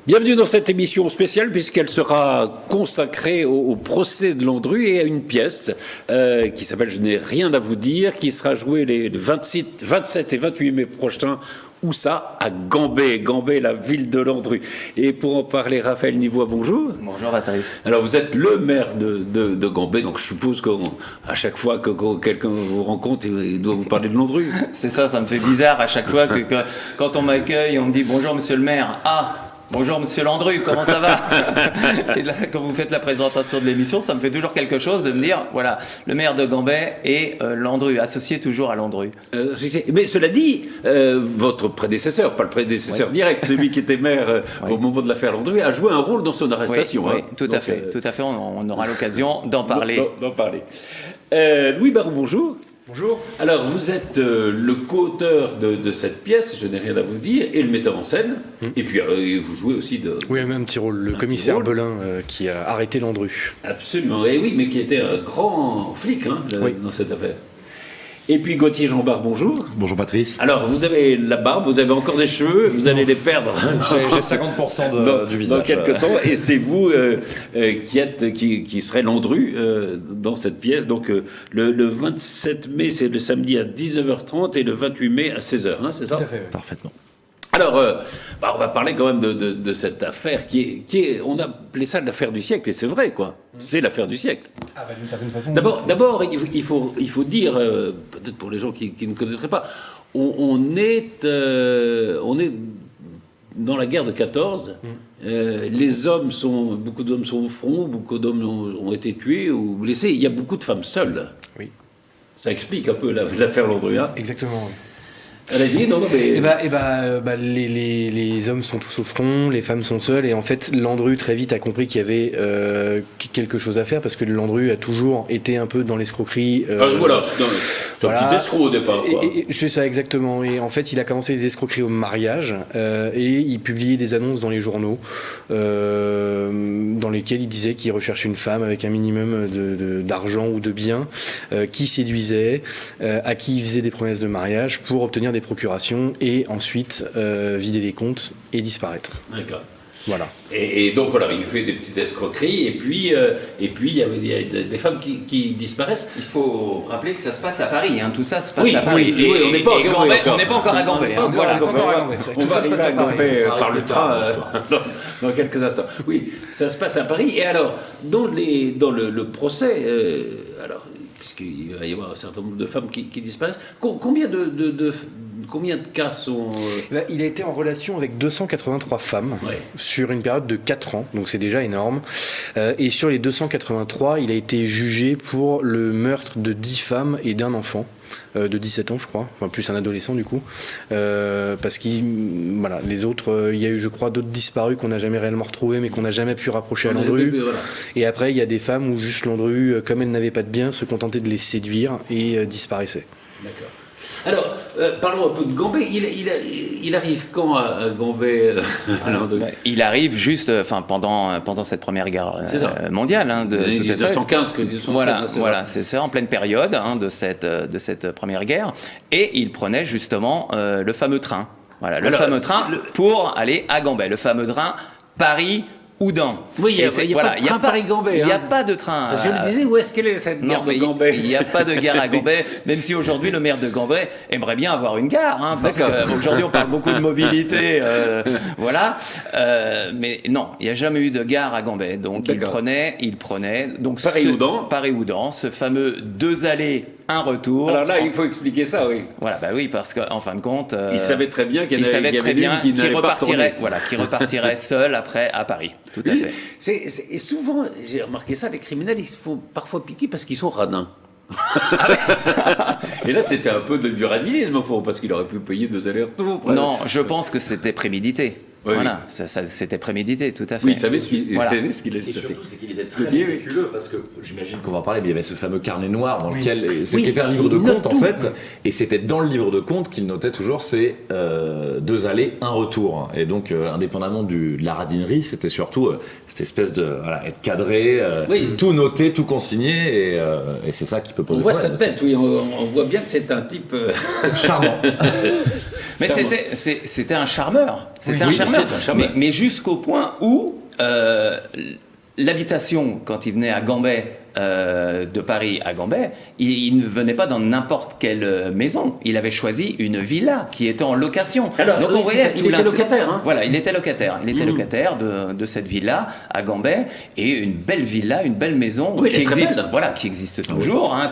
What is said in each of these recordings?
Bienvenue dans cette émission spéciale puisqu'elle sera consacrée au procès de Landru et à une pièce qui s'appelle Je n'ai rien à vous dire, qui sera jouée les 27 et 28 mai prochains. Où ça? À Gambé, la ville de Landru. Et pour en parler, Raphaël Nivois, bonjour. Bonjour Patrice. Alors vous êtes le maire de Gambé, donc je suppose qu'à chaque fois que quelqu'un vous rencontre, il doit vous parler de Landru. C'est ça, ça me fait bizarre à chaque fois que quand on m'accueille, on me dit bonjour monsieur le maire. Ah, bonjour monsieur Landru, comment ça va? Et là, quand vous faites la présentation de l'émission, ça me fait toujours quelque chose de me dire, voilà, le maire de Gambé et Landru, associé toujours à Landru. Mais cela dit, votre prédécesseur, pas le prédécesseur direct, celui qui était maire au moment de l'affaire Landru, a joué un rôle dans son arrestation. Oui, tout à fait, on aura l'occasion d'en parler. Louis Barou, bonjour. Bonjour. Alors, vous êtes le co-auteur de cette pièce, Je n'ai rien à vous dire, et le metteur en scène. Et puis, vous jouez aussi de... Oui, même un petit rôle, le commissaire Belin qui a arrêté Landru. Absolument, et oui, mais qui était un grand flic dans cette affaire. Et puis Gauthier Jean-Bart, bonjour. Bonjour Patrice. Alors, vous avez la barbe, vous avez encore des cheveux, vous allez les perdre. J'ai 50% du visage. Dans quelques temps, et c'est vous qui serez Landru dans cette pièce. Donc, le 27 mai, c'est le samedi à 19h30 et le 28 mai à 16h, hein, c'est ça? Tout à fait. Parfaitement. Alors, on va parler quand même de cette affaire qui est, on a appelé ça l'affaire du siècle, et c'est vrai, quoi. C'est l'affaire du siècle. D'une certaine façon. D'abord, il faut dire, peut-être pour les gens qui ne connaîtraient pas, on est dans la guerre de 14. Beaucoup d'hommes sont au front, beaucoup d'hommes ont été tués ou blessés. Il y a beaucoup de femmes seules. Oui. Ça explique un peu l'affaire Landru. Exactement, oui. Allez-y, non, mais... les hommes sont tous au front, les femmes sont seules, et en fait Landru très vite a compris qu'il y avait quelque chose à faire, parce que Landru a toujours été un peu dans l'escroquerie. C'est un petit escroc au départ, quoi. C'est ça, exactement. Et en fait, il a commencé les escroqueries au mariage, et il publiait des annonces dans les journaux dans lesquelles il disait qu'il recherchait une femme avec un minimum d'argent ou de biens, qui séduisait, à qui il faisait des promesses de mariage pour obtenir des procurations et ensuite vider les comptes et disparaître. D'accord. Voilà. Et donc voilà, il fait des petites escroqueries et puis il y avait des femmes qui disparaissent. Il faut rappeler que ça se passe à Paris, hein. Tout ça se passe à Paris. Oui, on n'est pas à Gambé. On n'est pas encore à Gambé. On va arriver à Gambé par le train dans quelques instants. Oui, ça se passe à Paris. Et alors, dans le procès, puisqu'il va y avoir un certain nombre de femmes qui disparaissent, combien de cas sont... Il a été en relation avec 283 femmes sur une période de 4 ans, donc c'est déjà énorme. Et sur les 283, il a été jugé pour le meurtre de 10 femmes et d'un enfant. De 17 ans, je crois, enfin plus un adolescent du coup, parce les autres, il y a eu, je crois, d'autres disparus qu'on n'a jamais réellement retrouvés, mais qu'on n'a jamais pu rapprocher à Landru. Et après, il y a des femmes où juste Landru, comme elles n'avaient pas de biens, se contentait de les séduire et disparaissait. D'accord. Alors, parlons un peu de Gambé. Il arrive quand à Gambé Il arrive juste, pendant cette première guerre mondiale. Hein, de 1915, voilà, c'est ça, en pleine période de cette première guerre. Et il prenait justement le fameux train. Voilà, fameux train pour aller à Gambé. Le fameux train Paris-Oudan. Oui, il n'y a pas de train Paris-Gambé. Il n'y a pas de train. Parce que je me disais, où est-ce qu'elle est cette gare de Gambé? Il n'y a pas de gare à Gambé, même si aujourd'hui le maire de Gambé aimerait bien avoir une gare, hein, parce qu'aujourd'hui on parle beaucoup de mobilité, mais non, il n'y a jamais eu de gare à Gambé. Donc il prenait donc Paris-Oudan, ce fameux 2 allées, 1 retour. Alors là, il faut expliquer ça, oui. Voilà, oui, parce qu'en fin de compte, il savait très bien qu'il y avait une qui repartirait seul après à Paris. Tout à fait. Et souvent, j'ai remarqué ça, les criminels, ils se font parfois piquer parce qu'ils sont radins. Et là, c'était un peu du radisme, au fond, parce qu'il aurait pu payer 2 allers-retours. Non, je pense que c'était prémédité. Oui, voilà, ça, c'était prémédité, tout à fait. Oui, il savait ce qu'il allait se passer. Et surtout, c'est qu'il était très méticuleux, parce que j'imagine qu'on va en parler, mais il y avait ce fameux carnet noir dans lequel c'était un livre de compte, en fait, et c'était dans le livre de compte qu'il notait toujours ces 2 allers, 1 retour. Et donc, indépendamment de la radinerie, c'était surtout cette espèce de être cadré, tout noté, tout consigné, et c'est ça qui peut poser problème. On voit sa tête, oui, on voit bien que c'est un type charmant. Mais c'était un charmeur. C'était un Oui, charmeur. c'est un charmeur. Mais jusqu'au point où l'habitation, quand il venait à Gambais, de Paris à Gambais, il ne venait pas dans n'importe quelle maison. Il avait choisi une villa qui était en location. Alors, donc oui, on voyait il était locataire. Hein. Voilà, il était locataire. Il était locataire de cette villa à Gambais, et une belle villa, une belle maison qui existe. Voilà, qui existe toujours. Hein,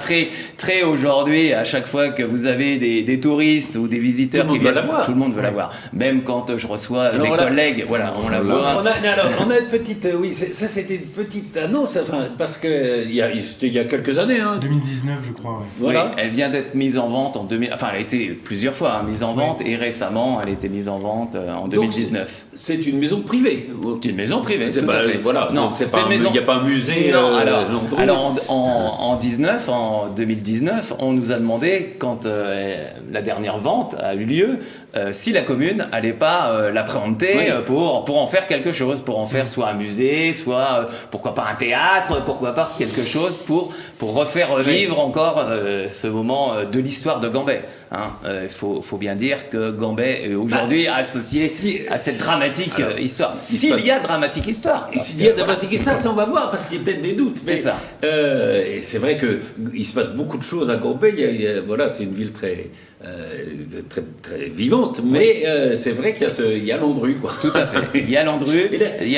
très aujourd'hui, à chaque fois que vous avez des touristes ou des visiteurs qui viennent, tout le monde veut la voir. Même quand je reçois des collègues, voilà, on la voit. On a une petite, ça c'était une petite annonce, enfin, parce que il y a quelques années. Hein. 2019, je crois. Ouais. Voilà. Oui, elle vient d'être mise en vente en 2000. Enfin, elle a été plusieurs fois mise en vente, et récemment, elle a été mise en vente en 2019. Donc, c'est une maison privée. C'est une maison privée, C'est tout pas, à fait. voilà, Non, c'est c'est pas une maison. Il n'y a pas un musée. Non, alors en 2019, on nous a demandé, quand la dernière vente a eu lieu, si la commune allait pas la préempter pour en faire quelque chose, pour en faire soit un musée, soit pourquoi pas un théâtre, pourquoi pas quelque chose pour refaire revivre encore ce moment de l'histoire de Gambais. Il faut bien dire que Gambais est aujourd'hui associé à cette dramatique histoire. S'il y a dramatique histoire. Et s'il y a dramatique histoire, ça on va voir, parce qu'il y a peut-être des doutes. C'est ça. Et c'est vrai qu'il se passe beaucoup de choses à Gambais. Voilà, c'est une ville très vivante, mais c'est vrai qu'il y a Landru, quoi. Tout à fait. Il y a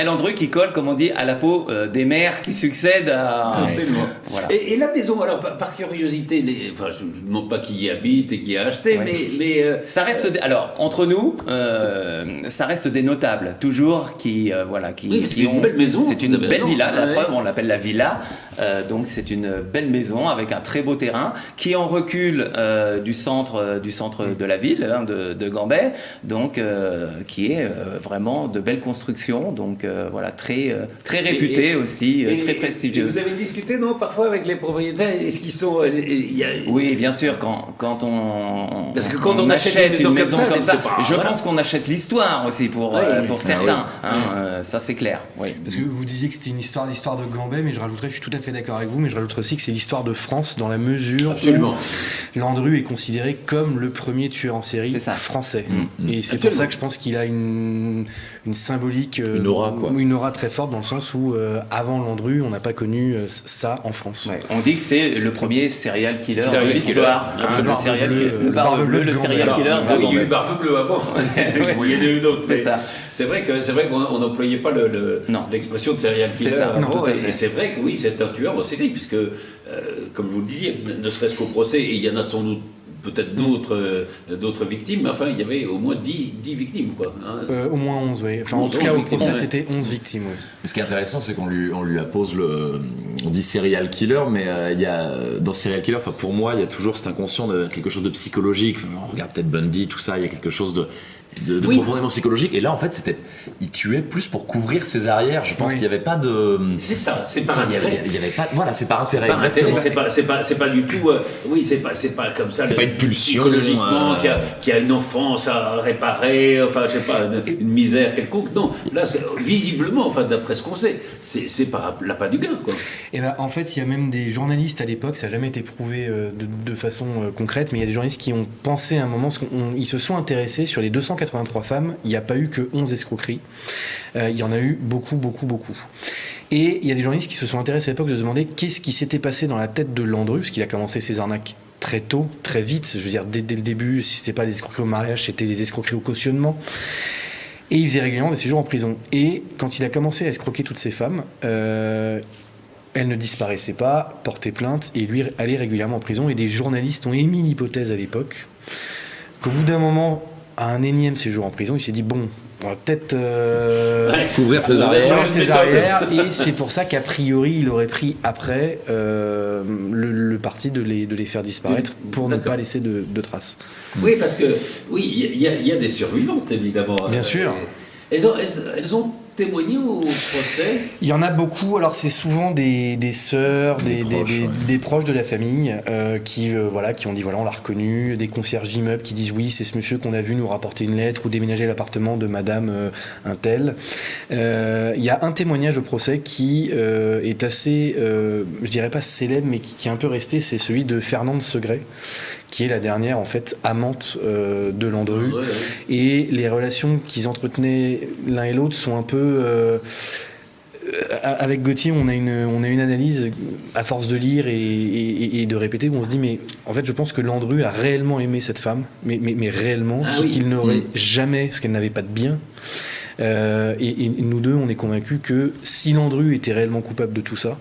Landru qui colle, comme on dit, à la peau des maires qui succèdent à. Absolument. Voilà. Et la maison, alors par curiosité, je ne demande pas qui y habite et qui a acheté, mais ça reste alors entre nous, ça reste des notables toujours qui c'est une belle maison. C'est une belle raison. villa. La preuve, on l'appelle la villa. Donc c'est une belle maison avec un très beau terrain qui est en recul du centre de la ville, de Gambais, donc qui est vraiment de belles constructions, donc voilà, très réputé aussi, très prestigieux. Vous avez discuté, non, parfois avec les propriétaires, est-ce qu'ils sont Oui, bien sûr, quand on parce que quand on achète une maison comme ça, je pense qu'on achète l'histoire aussi pour certains. Ça c'est clair. Oui. Parce que vous disiez que c'était l'histoire de Gambais, mais je rajouterais, je suis tout à fait d'accord avec vous, mais je rajouterais aussi que c'est l'histoire de France, dans la mesure où Landru est considéré comme le premier tueur en série français. Et c'est pour ça que je pense qu'il a une symbolique, une aura très forte, dans le sens où avant Landru, on n'a pas connu ça en France. Ouais. On dit que c'est le premier serial killer de l'histoire. Le Barbe Bleue, le serial killer. Il y a eu Barbe Bleue avant. Il y en a eu d'autres. C'est ça. C'est vrai qu'on n'employait pas l'expression de serial killer. C'est ça. Et c'est vrai que oui, c'est un tueur en série, puisque, comme vous le disiez, ne serait-ce qu'au procès, et il y en a sans doute peut-être d'autres victimes, mais enfin, il y avait au moins 10 victimes, quoi. Au moins 11, oui. Enfin, en tout cas, au procès, c'était 11 victimes, oui. Ce qui est intéressant, c'est qu'on lui appose on dit serial killer, mais il y a, dans serial killer, enfin, pour moi, il y a toujours cet inconscient de quelque chose de psychologique. Enfin, on regarde peut-être Bundy, tout ça, il y a quelque chose de profondément psychologique. Et là, en fait, il tuait plus pour couvrir ses arrières. Je pense qu'il n'y avait pas de. C'est ça, c'est par intérêt. Il y avait pas. Voilà, c'est par intérêt. Exactement. C'est pas du tout. C'est pas comme ça. C'est pas une pulsion. Psychologiquement, qui a une enfance à réparer. Enfin, je sais pas, une misère quelconque. Non, là, visiblement, enfin, d'après ce qu'on sait, c'est par l'appât du gain, quoi. Et ben, en fait, il y a même des journalistes à l'époque. Ça n'a jamais été prouvé de façon concrète, mais il y a des journalistes qui ont pensé à un moment, ils se sont intéressés sur les 283 femmes, il n'y a pas eu que 11 escroqueries. Il y en a eu beaucoup. Et il y a des journalistes qui se sont intéressés à l'époque de se demander qu'est-ce qui s'était passé dans la tête de Landru, parce qu'il a commencé ses arnaques très tôt, très vite. Je veux dire, dès le début, si c'était pas des escroqueries au mariage, c'était des escroqueries au cautionnement. Et il faisait régulièrement des séjours en prison. Et quand il a commencé à escroquer toutes ces femmes, elles ne disparaissaient pas, portaient plainte, et lui allait régulièrement en prison. Et des journalistes ont émis l'hypothèse à l'époque qu'au bout d'un moment, à un énième séjour en prison, il s'est dit bon, on va peut-être couvrir ses arrières. Et c'est pour ça qu'a priori il aurait pris après le parti de les faire disparaître pour ne pas laisser de traces. Oui, parce que il y a des survivantes, évidemment. Bien sûr. Elles ont témoigné au procès? Il y en a beaucoup. Alors c'est souvent des sœurs, des proches de la famille qui ont dit voilà, on l'a reconnu, des concierges d'immeubles qui disent oui, c'est ce monsieur qu'on a vu nous rapporter une lettre ou déménager l'appartement de madame un tel. Il y a un témoignage au procès qui est assez je dirais pas célèbre, mais qui est un peu resté, c'est celui de Fernande Segret, qui est la dernière en fait amante de Landru. Et les relations qu'ils entretenaient l'un et l'autre sont un peu avec Gauthier, on a une analyse à force de lire et de répéter où on se dit mais en fait je pense que Landru a réellement aimé cette femme, mais réellement, qu'il n'aurait jamais, parce qu'elle n'avait pas de bien. Et nous deux, on est convaincus que si Landru était réellement coupable de tout ça,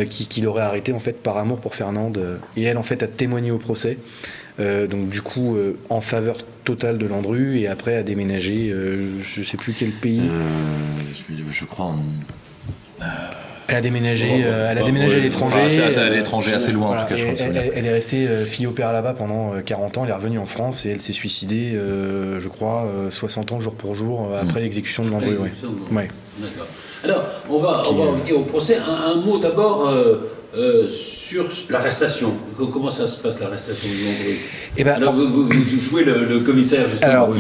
qu'il aurait arrêté en fait par amour pour Fernande, et elle en fait a témoigné au procès. Donc du coup en faveur totale de Landru, et après a déménagé je sais plus quel pays, je crois elle a déménagé à l'étranger, à l'étranger assez loin, en tout cas, je crois. Elle est restée fille au père là-bas pendant 40 ans, elle est revenue en France et elle s'est suicidée je crois 60 ans jour pour jour après l'exécution de Landru. Ouais. D'accord. Alors on va revenir au procès. Un mot d'abord sur l'arrestation. Comment ça se passe, l'arrestation de Landru? Alors vous jouez le commissaire justement. Alors,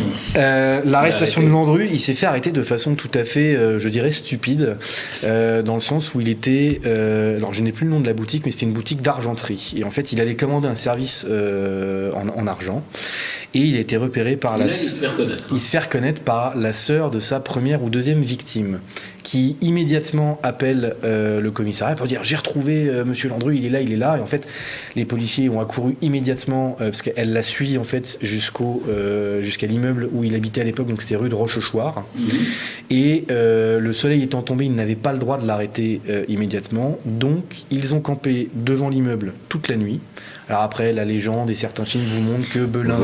l'arrestation de Landru, il s'est fait arrêter de façon tout à fait, je dirais, stupide, dans le sens où il était, alors je n'ai plus le nom de la boutique, mais c'était une boutique d'argenterie. Et en fait, il allait commander un service en argent. Et il a été repéré par il se fait reconnaître par la sœur de sa première ou deuxième victime, qui immédiatement appelle le commissariat pour dire j'ai retrouvé monsieur Landru, il est là. Et en fait les policiers ont accouru immédiatement parce qu'elle l'a suivi en fait jusqu'à l'immeuble où il habitait à l'époque, donc c'était rue de Rochechouart. Et le soleil étant tombé, ils n'avaient pas le droit de l'arrêter immédiatement, donc ils ont campé devant l'immeuble toute la nuit. Alors après, la légende et certains films vous montrent que Belin,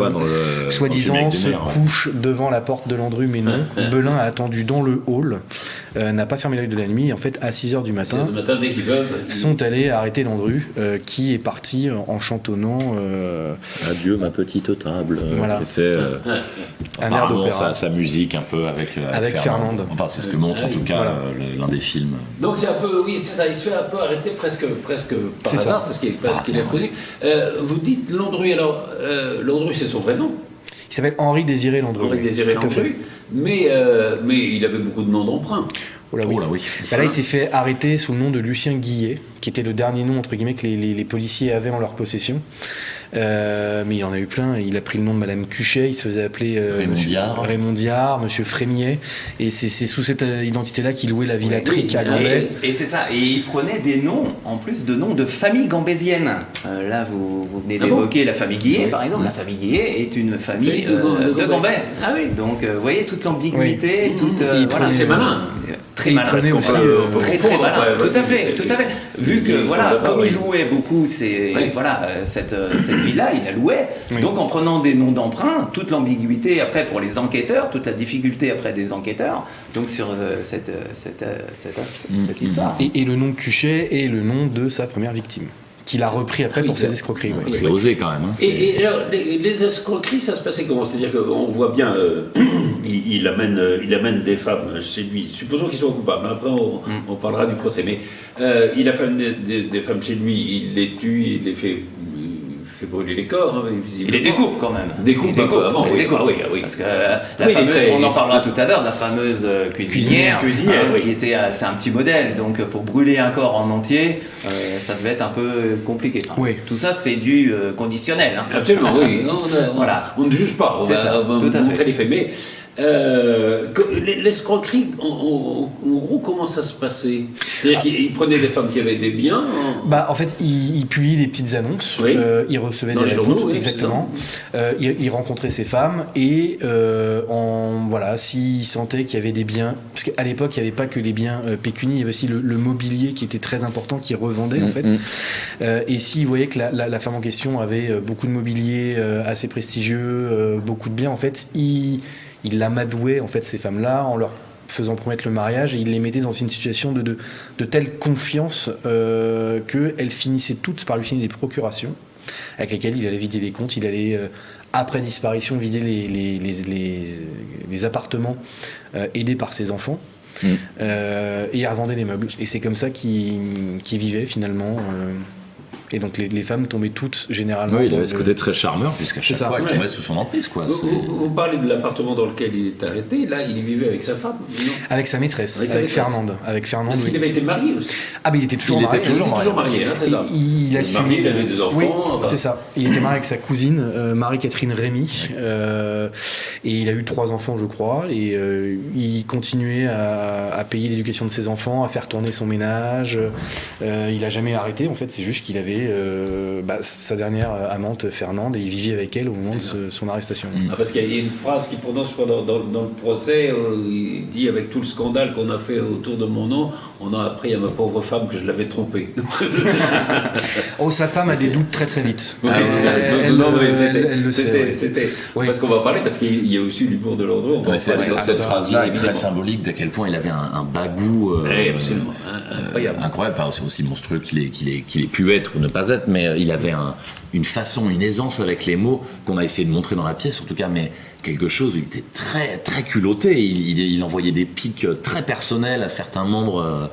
soi-disant, se couche devant la porte de Landru, mais non. Belin a attendu dans le hall, n'a pas fermé l'œil de la nuit, et en fait, à 6h du matin, dès qu'ils peuvent, sont allés arrêter Landru, qui est parti en chantonnant Adieu ma petite table, voilà. Qui était un air d'opéra. Sa musique un peu avec Fernande. Enfin, c'est ce que montre en tout cas l'un des films. Donc c'est un peu, oui, c'est ça, il se fait un peu arrêter presque par hasard, parce qu'il est connu. Vous dites Landru, alors Landru c'est son vrai nom. Il s'appelle Henri Désiré Landru. Henri Désiré Landru, mais il avait beaucoup de noms d'emprunt. Là, il s'est fait arrêter sous le nom de Lucien Guillet, qui était le dernier nom entre guillemets que les policiers avaient en leur possession. Mais il y en a eu plein. Il a pris le nom de Madame Cuchet, il se faisait appeler Raymond Diard, Monsieur Frémier, et c'est sous cette identité-là qu'il louait la Villa Tric à Gambais. Et c'est ça. Et il prenait des noms, en plus de noms de famille gambésienne. Là, vous venez d'évoquer la famille Guillet, par exemple. La famille Guillet est une famille de Gambais. Ah oui. Donc, vous voyez toute l'ambiguïté, c'est malin. Très malin. Très malin. Tout à fait. Vu que comme il louait beaucoup cette villa, il la louait. Oui. Donc en prenant des noms d'emprunt, toute l'ambiguïté après pour les enquêteurs, toute la difficulté après des enquêteurs, donc sur cette histoire. Et le nom de Cuchet est le nom de sa première victime, qu'il a repris après pour ses escroqueries. C'est osé quand même. Et alors, les escroqueries, ça se passait comment? C'est-à-dire qu'on voit bien, il amène des femmes chez lui, supposons qu'ils soient coupables, après on parlera du procès, mais il amène des femmes chez lui, il les tue, il les fait brûler les corps, visiblement. Il les découpe quand même. Découpe avant, oui. Parce que la fameuse, on en parlera tout à l'heure, la fameuse cuisinière qui était, c'est un petit modèle, donc pour brûler un corps en entier, ça devait être un peu compliqué. Enfin, tout ça, c'est du conditionnel. Hein. Absolument, oui. On ne juge pas, on va montrer les faits. Mais l'escroquerie, en gros, comment ça se passait? C'est-à-dire qu'il prenait des femmes qui avaient des biens. En fait, il publiait des petites annonces. Il recevait des réponses, exactement. Il rencontrait ces femmes et s'il sentait qu'il y avait des biens, parce qu'à l'époque, il n'y avait pas que les biens pécuniaires, il y avait aussi le mobilier qui était très important, qui revendait en fait. Et s'il voyait que la femme en question avait beaucoup de mobilier assez prestigieux, beaucoup de biens, en fait, il amadouait en fait ces femmes-là en leur faisant promettre le mariage, et il les mettait dans une situation de telle confiance qu'elles finissaient toutes par lui signer des procurations avec lesquelles il allait vider les comptes, il allait après disparition vider les appartements aidés par ses enfants. Et il revendait les meubles, et c'est comme ça qu'il vivait finalement Et donc les femmes tombaient toutes généralement. Oui, il avait ce côté très charmeur, puisqu'à chaque fois, elle tombait sous son emprise, quoi. Vous parlez de l'appartement dans lequel il est arrêté. Là, il y vivait avec sa femme, non? Avec sa maîtresse, avec Fernande. Parce qu'il avait été marié aussi. Ah, mais il était toujours marié. Il était toujours marié, hein, c'est ça. Il a su. Il avait des enfants. Oui, c'est ça. Il était marié avec sa cousine, Marie-Catherine Rémy. Et il a eu 3 enfants, je crois. Et il continuait à payer l'éducation de ses enfants, à faire tourner son ménage. Il a jamais arrêté. En fait, c'est juste qu'il avait sa dernière amante, Fernande, et il vivait avec elle au moment de son arrestation. Parce qu'il y a une phrase qui prononce dans le procès, il dit avec tout le scandale qu'on a fait autour de mon nom, on a appris à ma pauvre femme que je l'avais trompée. Sa femme a des doutes très très vite. Elle le sait. C'était parce qu'on va parler, parce qu'il y a aussi l'humour de Landru. Cette phrase-là est très symbolique d'à quel point il avait un bagou absolument incroyable. Enfin, c'est aussi monstrueux qu'il ait pu être ou ne pas être, mais il avait une façon, une aisance avec les mots qu'on a essayé de montrer dans la pièce, en tout cas, mais quelque chose où il était très, très culotté. Il envoyait des pics très personnels à certains membres,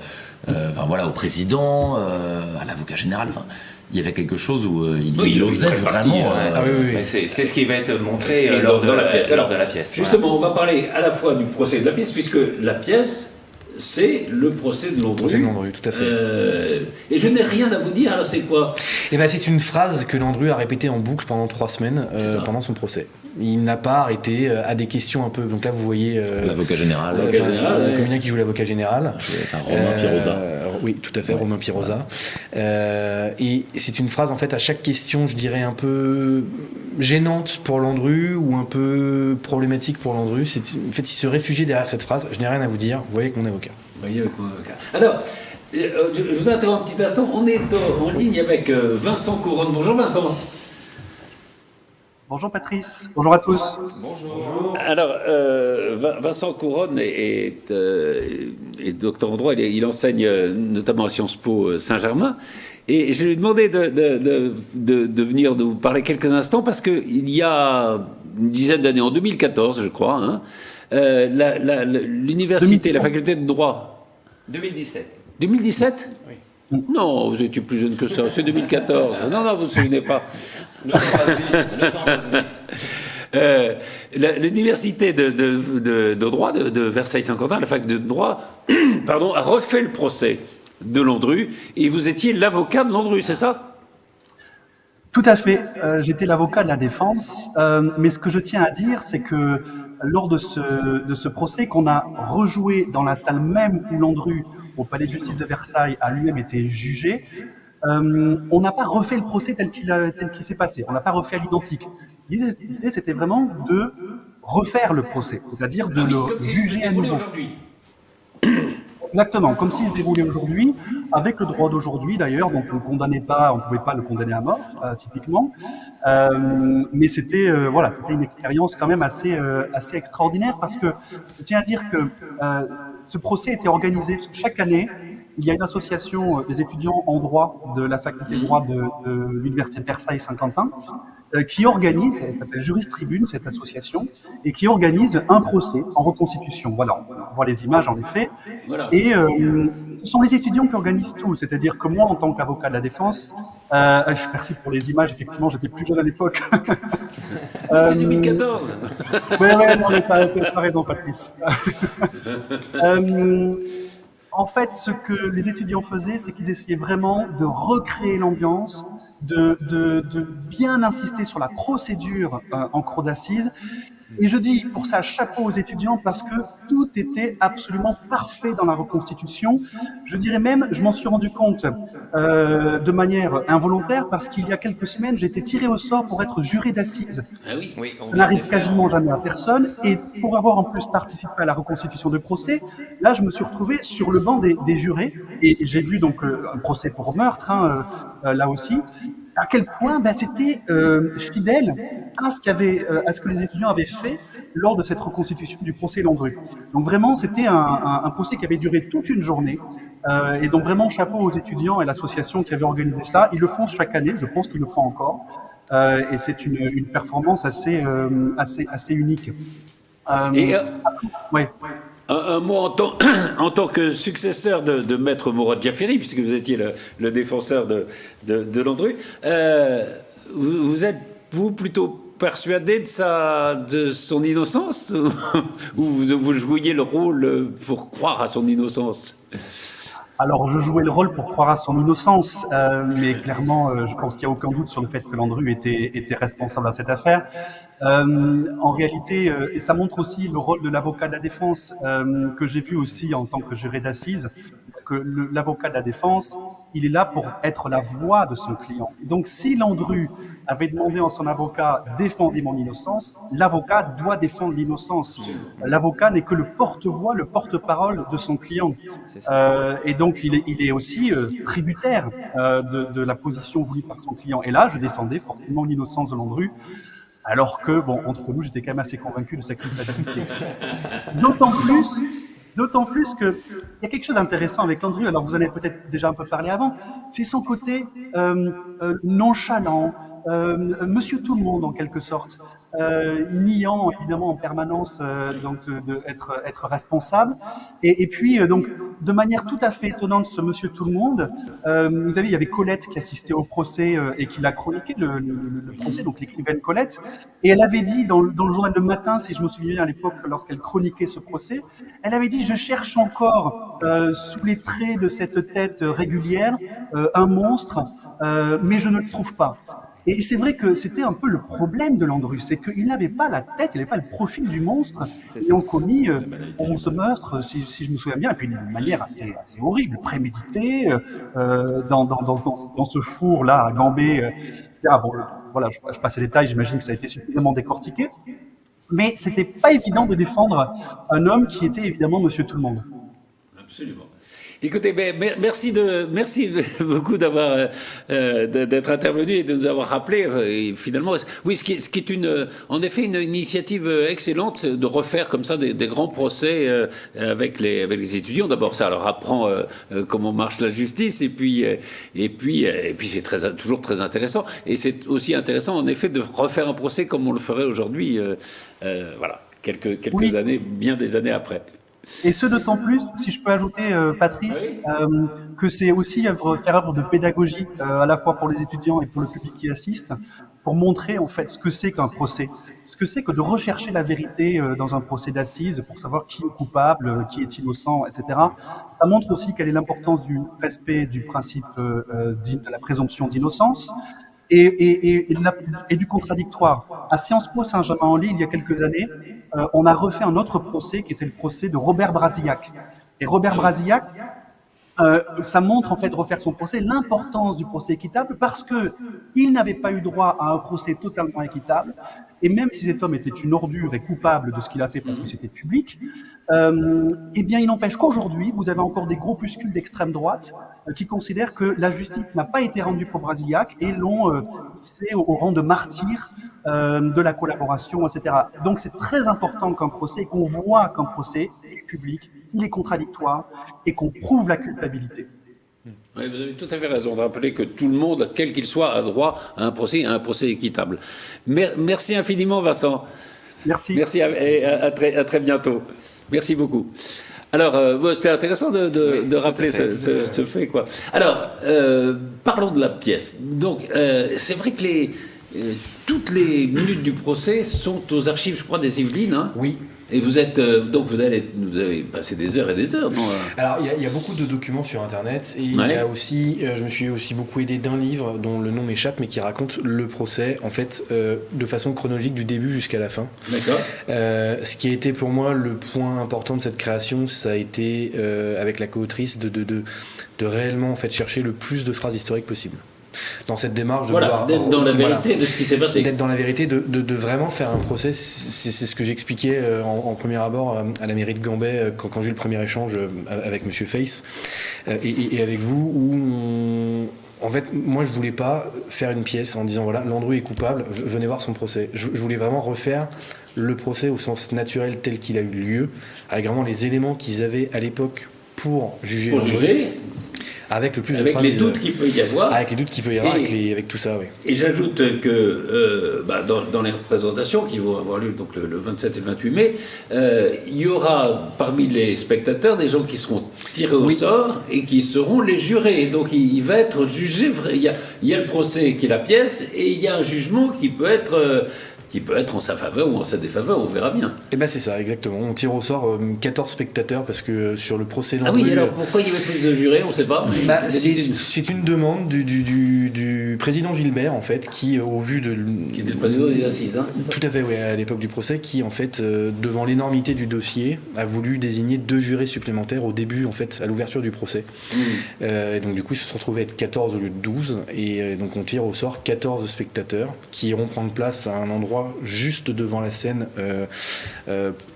au président, à l'avocat général. Il y avait quelque chose où il osait vraiment. Oui. C'est ce qui va être montré lors de la pièce. Justement, on va parler à la fois du procès de la pièce, puisque la pièce, c'est le procès de Landru. Procès de Landru, tout à fait. Et je n'ai rien à vous dire, alors c'est quoi? C'est une phrase que Landru a répétée en boucle pendant 3 semaines pendant son procès. Il n'a pas arrêté à des questions un peu. Donc là, vous voyez. L'avocat général. Le comédien qui joue l'avocat général. Romain Piroza. Oui, tout à fait, Romain Piroza. Et c'est une phrase, en fait, à chaque question, je dirais, un peu gênante pour Landru ou un peu problématique pour Landru. En fait, il se réfugiait derrière cette phrase. Je n'ai rien à vous dire, vous voyez avec mon avocat. Alors, je vous interromps un petit instant. On est en ligne avec Vincent Couronne. Bonjour Vincent. Bonjour Patrice, bonjour à tous. Bonjour. Alors, Vincent Couronne est docteur en droit, il enseigne notamment à Sciences Po Saint-Germain. Et je lui ai demandé de venir nous parler quelques instants parce qu'il y a une dizaine d'années, en 2014 je crois, l'université, 2017. La faculté de droit. 2017. 2017 Oui. Non, vous étiez plus jeune que ça, c'est 2014. Non, vous ne vous souvenez pas. Le temps passe vite. L'université de droit de Versailles-Saint-Quentin, la fac de droit, a refait le procès de Landru, et vous étiez l'avocat de Landru, c'est ça? Tout à fait, j'étais l'avocat de la défense, mais ce que je tiens à dire, c'est que lors de ce procès qu'on a rejoué dans la salle même où Landru, au palais de justice de Versailles, a lui-même été jugé, on n'a pas refait le procès tel qu'il s'est passé, on n'a pas refait à l'identique. L'idée, c'était vraiment de refaire le procès, c'est-à-dire de le juger à nouveau. Exactement, comme s'il se déroulait aujourd'hui, avec le droit d'aujourd'hui d'ailleurs, donc on ne pouvait pas le condamner à mort, typiquement, mais c'était une expérience quand même assez extraordinaire, parce que je tiens à dire que ce procès était organisé chaque année. Il y a une association des étudiants en droit de la faculté de droit de l'université de Versailles-Saint-Quentin qui organise, elle s'appelle Juriste Tribune, cette association, et qui organise un procès en reconstitution. Voilà, on voit les images en effet. Voilà. Et ce sont les étudiants qui organisent tout, c'est-à-dire que moi, en tant qu'avocat de la défense, merci pour les images, effectivement, j'étais plus jeune à l'époque. C'est 2014. Ouais, non, t'as raison, Patrice. En fait, ce que les étudiants faisaient, c'est qu'ils essayaient vraiment de recréer l'ambiance, de bien insister sur la procédure en cour d'assises. Et je dis pour ça chapeau aux étudiants, parce que tout était absolument parfait dans la reconstitution. Je dirais même, je m'en suis rendu compte de manière involontaire, parce qu'il y a quelques semaines, j'ai été tiré au sort pour être juré d'assises. Ah oui. Ça n'arrive quasiment jamais à personne. Et pour avoir en plus participé à la reconstitution de procès, là, je me suis retrouvé sur le banc des jurés. Et j'ai vu donc un procès pour meurtre, là aussi. À quel point c'était fidèle à ce que les étudiants avaient fait lors de cette reconstitution du procès Landru. Donc vraiment, c'était un procès qui avait duré toute une journée. Et donc vraiment, chapeau aux étudiants et l'association qui avait organisé ça. Ils le font chaque année, je pense qu'ils le font encore. Et c'est une performance assez unique. Ouais. Un mot en tant que successeur de Maître Mourad Jafferi, puisque vous étiez le défenseur de Landru. Vous êtes-vous plutôt persuadé de son innocence ou vous jouiez le rôle pour croire à son innocence? Alors, je jouais le rôle pour croire à son innocence, mais clairement, je pense qu'il n'y a aucun doute sur le fait que Landru était responsable à cette affaire. En réalité, et ça montre aussi le rôle de l'avocat de la défense, que j'ai vu aussi en tant que juré d'assises, que l'avocat de la défense, il est là pour être la voix de son client. Donc, si Landru avait demandé à son avocat « défendez mon innocence », l'avocat doit défendre l'innocence. L'avocat n'est que le porte-voix, le porte-parole de son client. Et donc, il est aussi tributaire de la position voulue par son client. Et là, je défendais forcément l'innocence de Landru, alors que, bon, entre nous, j'étais quand même assez convaincu de sa culpabilité. D'autant plus que il y a quelque chose d'intéressant avec Landru, alors vous en avez peut-être déjà un peu parlé avant, c'est son côté nonchalant, Monsieur tout le monde en quelque sorte, niant évidemment en permanence être responsable, et puis donc de manière tout à fait étonnante, ce Monsieur tout le monde, vous savez, il y avait Colette qui assistait au procès et qui l'a chroniqué le procès, donc l'écrivaine Colette, et elle avait dit dans le journal Le Matin, si je me souviens bien à l'époque lorsqu'elle chroniquait ce procès, elle avait dit: je cherche encore sous les traits de cette tête régulière un monstre, mais je ne le trouve pas. Et c'est vrai que c'était un peu le problème de Landru, c'est qu'il n'avait pas la tête, il n'avait pas le profil du monstre, et on commis 11 meurtres, si je me souviens bien, et puis d'une manière assez horrible, préméditée, dans ce four-là, à Gambé. Voilà, je passe les détails, j'imagine que ça a été suffisamment décortiqué. Mais c'était pas évident de défendre un homme qui était évidemment Monsieur Tout-le-Monde. Absolument. Écoutez, merci beaucoup d'avoir d'être intervenu et de nous avoir rappelé. Et finalement, oui, ce qui est en effet une initiative excellente de refaire comme ça des grands procès avec les étudiants. D'abord, ça leur apprend comment marche la justice, et puis c'est toujours très intéressant. Et c'est aussi intéressant en effet de refaire un procès comme on le ferait aujourd'hui. Voilà, quelques années, bien des années après. Et ce d'autant plus, si je peux ajouter, Patrice, que c'est aussi faire œuvre de pédagogie, à la fois pour les étudiants et pour le public qui assiste, pour montrer en fait ce que c'est qu'un procès, ce que c'est que de rechercher la vérité dans un procès d'assises pour savoir qui est coupable, qui est innocent, etc. Ça montre aussi quelle est l'importance du respect du principe de la présomption d'innocence. Et du contradictoire. À Sciences Po Saint-Germain-en-Laye, il y a quelques années, on a refait un autre procès qui était le procès de Robert Brasillac. Et Robert Brasillac, ça montre en fait, refaire son procès, l'importance du procès équitable, parce que il n'avait pas eu droit à un procès totalement équitable. Et même si cet homme était une ordure et coupable de ce qu'il a fait parce que c'était public, eh bien, il n'empêche qu'aujourd'hui, vous avez encore des groupuscules d'extrême droite qui considèrent que la justice n'a pas été rendue pour Brasillac et l'ont hissé au rang de martyr de la collaboration, etc. Donc, c'est très important qu'un procès, qu'on voit qu'un procès est public, il est contradictoire et qu'on prouve la culpabilité. Oui, vous avez tout à fait raison de rappeler que tout le monde, quel qu'il soit, a droit à un procès équitable. Merci infiniment, Vincent. Merci. Merci et à très bientôt. Merci beaucoup. Alors, c'était intéressant de rappeler ce fait, quoi. Alors, parlons de la pièce. Donc, c'est vrai que toutes les minutes du procès sont aux archives, je crois, des Yvelines. Hein. Oui. Et vous avez passé des heures et des heures. Alors, il y a beaucoup de documents sur Internet, et il y a aussi, je me suis aussi beaucoup aidé d'un livre dont le nom m'échappe, mais qui raconte le procès, en fait, de façon chronologique du début jusqu'à la fin. D'accord. Ce qui a été pour moi le point important de cette création, ça a été, avec la co-autrice, de réellement en fait chercher le plus de phrases historiques possible. Dans cette démarche d'être dans la vérité de ce qui s'est passé. D'être dans la vérité, de vraiment faire un procès. C'est ce que j'expliquais en premier abord à la mairie de Gambet quand j'ai eu le premier échange avec Monsieur Face et avec vous, où en fait, moi je voulais pas faire une pièce en disant voilà, Landru est coupable, venez voir son procès. Je voulais vraiment refaire le procès au sens naturel tel qu'il a eu lieu, avec vraiment les éléments qu'ils avaient à l'époque pour juger. Avec le plus avec de les phrases, doutes qu'il peut y avoir. avec les doutes qu'il peut y avoir, Et- avec tout ça, oui. Et j'ajoute que dans les représentations qui vont avoir lieu donc le 27 et le 28 mai, il y aura parmi les spectateurs des gens qui seront tirés au sort et qui seront les jurés. Donc il va être jugé. Il y a le procès qui est la pièce et il y a un jugement qui peut être en sa faveur ou en sa défaveur, on verra bien. Et ben c'est ça, exactement. On tire au sort 14 spectateurs parce que sur le procès Ah Landru, oui, alors pourquoi il y avait plus de jurés, on ne sait pas. c'est une demande du président Gilbert, en fait, qui, au vu de... Qui était le président des assises, hein, c'est ça. Tout à fait, oui, à l'époque du procès, qui, en fait, devant l'énormité du dossier, a voulu désigner 2 jurés supplémentaires au début, en fait, à l'ouverture du procès. Et donc, du coup, ils se sont retrouvés à être 14 au lieu de 12. Et donc, on tire au sort 14 spectateurs qui iront prendre place à un endroit juste devant la scène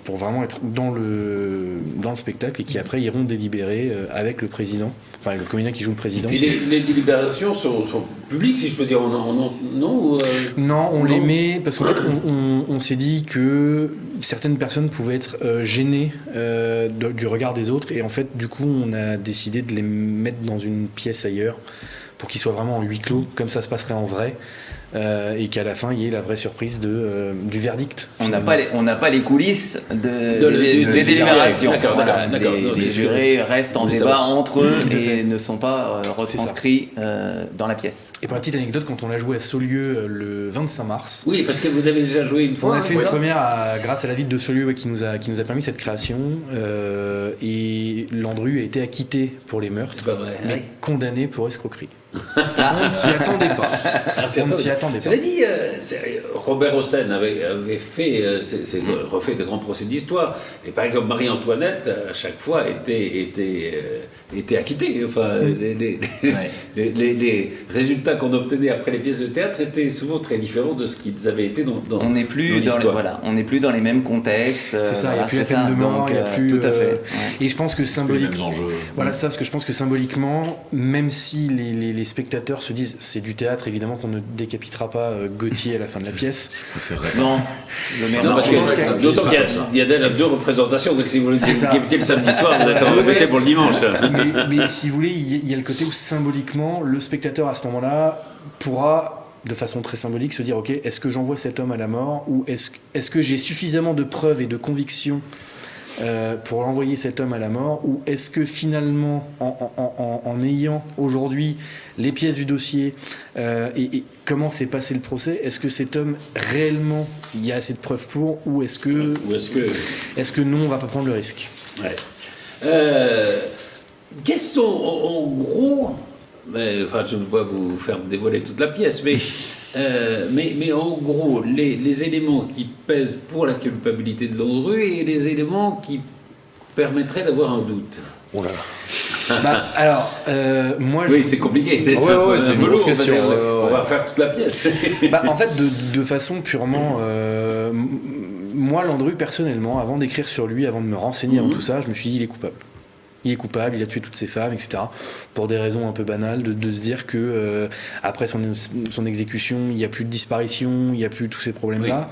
pour vraiment être dans le spectacle et qui, après, iront délibérer avec le président, enfin, le comédien qui joue le président. Et les délibérations sont publiques, si je peux dire, non ou, Non, on non. les met parce qu'en fait, on s'est dit que certaines personnes pouvaient être gênées du regard des autres et en fait, du coup, on a décidé de les mettre dans une pièce ailleurs pour qu'ils soient vraiment en huis clos, comme ça se passerait en vrai. Et qu'à la fin il y ait la vraie surprise du verdict. On n'a pas les coulisses des des délibérations. D'accord, Voilà, d'accord. Non, les c'est jurés restent en Oui, ça débat va. entre eux Tout à fait. et ne sont pas retranscrits dans la pièce. Et pour la petite anecdote, quand on a joué à Saulieu le 25 mars, Oui, parce que vous avez déjà joué une on fois. a hein, fait c'est une ça première grâce à la ville de Saulieu qui nous a permis cette création et Landru a été acquitté pour les meurtres, C'est pas vrai. mais Oui. condamné pour escroquerie. On ne s'y attendait pas. On ne s'y attendait pas. Cela dit, Robert Hossein avait fait, refait de grands procès d'histoire. Et par exemple, Marie-Antoinette, à chaque fois, était acquittée. Enfin, les résultats qu'on obtenait après les pièces de théâtre étaient souvent très différents de ce qu'ils avaient été dans On n'est plus dans l'histoire. on n'est plus dans les mêmes contextes. C'est ça, il n'y voilà, a plus la c'est peine ça. de mort, Donc, il n'y a plus. tout à fait. Ouais. Et je pense que Les symboliquement. mêmes enjeux. Voilà ça, parce que je pense que symboliquement, même si les spectateurs se disent c'est du théâtre, évidemment qu'on ne décapitera pas Gauthier à la fin de la pièce. Non, le maire Non, parce que, je pense qu'il y a- d'autant qu'il y a déjà 2 représentations, donc si vous voulez C'est ça. décapiter le samedi soir, vous êtes embêté pour le dimanche. mais si vous voulez, il y a le côté où symboliquement, le spectateur à ce moment-là pourra, de façon très symbolique, se dire ok, est-ce que j'envoie cet homme à la mort ou est-ce que j'ai suffisamment de preuves et de convictions pour envoyer cet homme à la mort, ou est-ce que finalement, en ayant aujourd'hui les pièces du dossier et comment s'est passé le procès, est-ce que cet homme réellement il y a assez de preuves pour, ou est-ce que non, on va pas prendre le risque? Ouais. Quels sont, en gros, enfin, je ne peux pas vous faire dévoiler toute la pièce, mais en gros, les éléments qui pèsent pour la culpabilité de Landru et les éléments qui permettraient d'avoir un doute. Oh là là. Bah, alors, moi, Oui, c'est compliqué. C'est Ouais, ouais, c'est une velours, grosse question, on va dire. ouais, ouais. On va faire toute la pièce. bah, en fait, de façon purement. Moi, Landru, personnellement, avant d'écrire sur lui, avant de me renseigner en tout ça, je me suis dit, il est coupable. Il est coupable, il a tué toutes ses femmes, etc. Pour des raisons un peu banales, de se dire que après son exécution, il n'y a plus de disparition, il n'y a plus tous ces problèmes-là.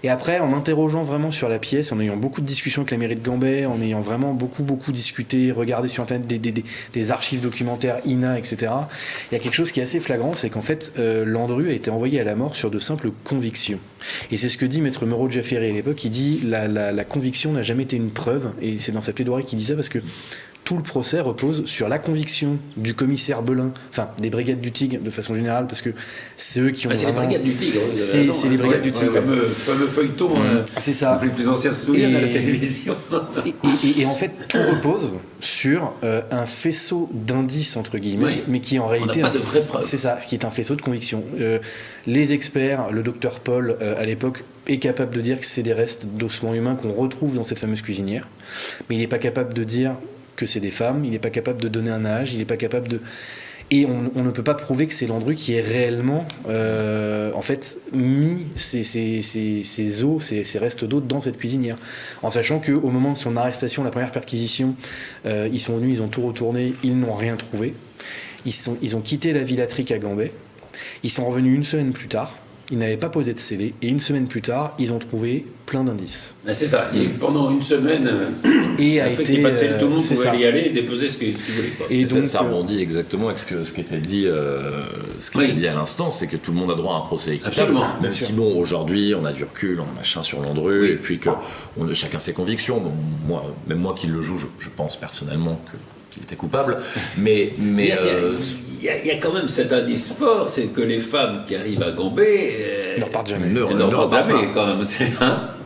Et après, en m'interrogeant vraiment sur la pièce, en ayant beaucoup de discussions avec la mairie de Gambet, en ayant vraiment beaucoup discuté, regardé sur Internet des archives documentaires, INA, etc., il y a quelque chose qui est assez flagrant, c'est qu'en fait, Landru a été envoyé à la mort sur de simples convictions. Et c'est ce que dit Maître Mereau de Jafferi à l'époque, il dit la conviction n'a jamais été une preuve, et c'est dans sa plaidoirie qu'il dit ça parce que tout le procès repose sur la conviction du commissaire Belin, enfin des brigades du Tigre de façon générale, parce que c'est eux qui ont C'est les vraiment... brigades du Tigre. vous avez C'est raison, les hein. brigades du Ouais, Tigre. le fameux feuilleton. C'est ça. Les plus anciens se souviennent à la Et- télévision. Et en fait, tout repose sur un faisceau d'indices, entre guillemets, Oui. mais qui en réalité... n'a pas de vraies preuves. C'est ça, qui est un faisceau de conviction. Les experts, le docteur Paul, à l'époque, est capable de dire que c'est des restes d'ossements humains qu'on retrouve dans cette fameuse cuisinière, mais il n'est pas capable de dire que c'est des femmes, il n'est pas capable de donner un âge, il n'est pas capable de... Et on ne peut pas prouver que c'est Landru qui ait réellement, en fait, mis ces os, ces restes d'eau dans cette cuisinière. En sachant qu'au moment de son arrestation, la première perquisition, ils sont venus, ils ont tout retourné, ils n'ont rien trouvé. Ils ont quitté la villatrique à Gambet. Ils sont revenus une semaine plus tard. ils n'avaient pas posé de scellé, et une semaine plus tard, ils ont trouvé plein d'indices. Ah, c'est ça. Et pendant une semaine, Et a fait qu'il n'y ait pas de scellé, tout le monde c'est pouvait ça. y aller et déposer ce qu'il voulait pas. Et donc, ça rebondit exactement avec ce qui était dit, était dit à l'instant, c'est que tout le monde a droit à un procès équitable. Absolument, Même si bon, aujourd'hui, on a du recul, on a machin sur Landru, et puis que chacun ses convictions. Bon, même moi qui le joue, je pense personnellement qu'il était coupable, mais il y a quand même cet indice fort, c'est que les femmes qui arrivent à Gambé, ils ne repartent jamais. elles ne repartent jamais quand même.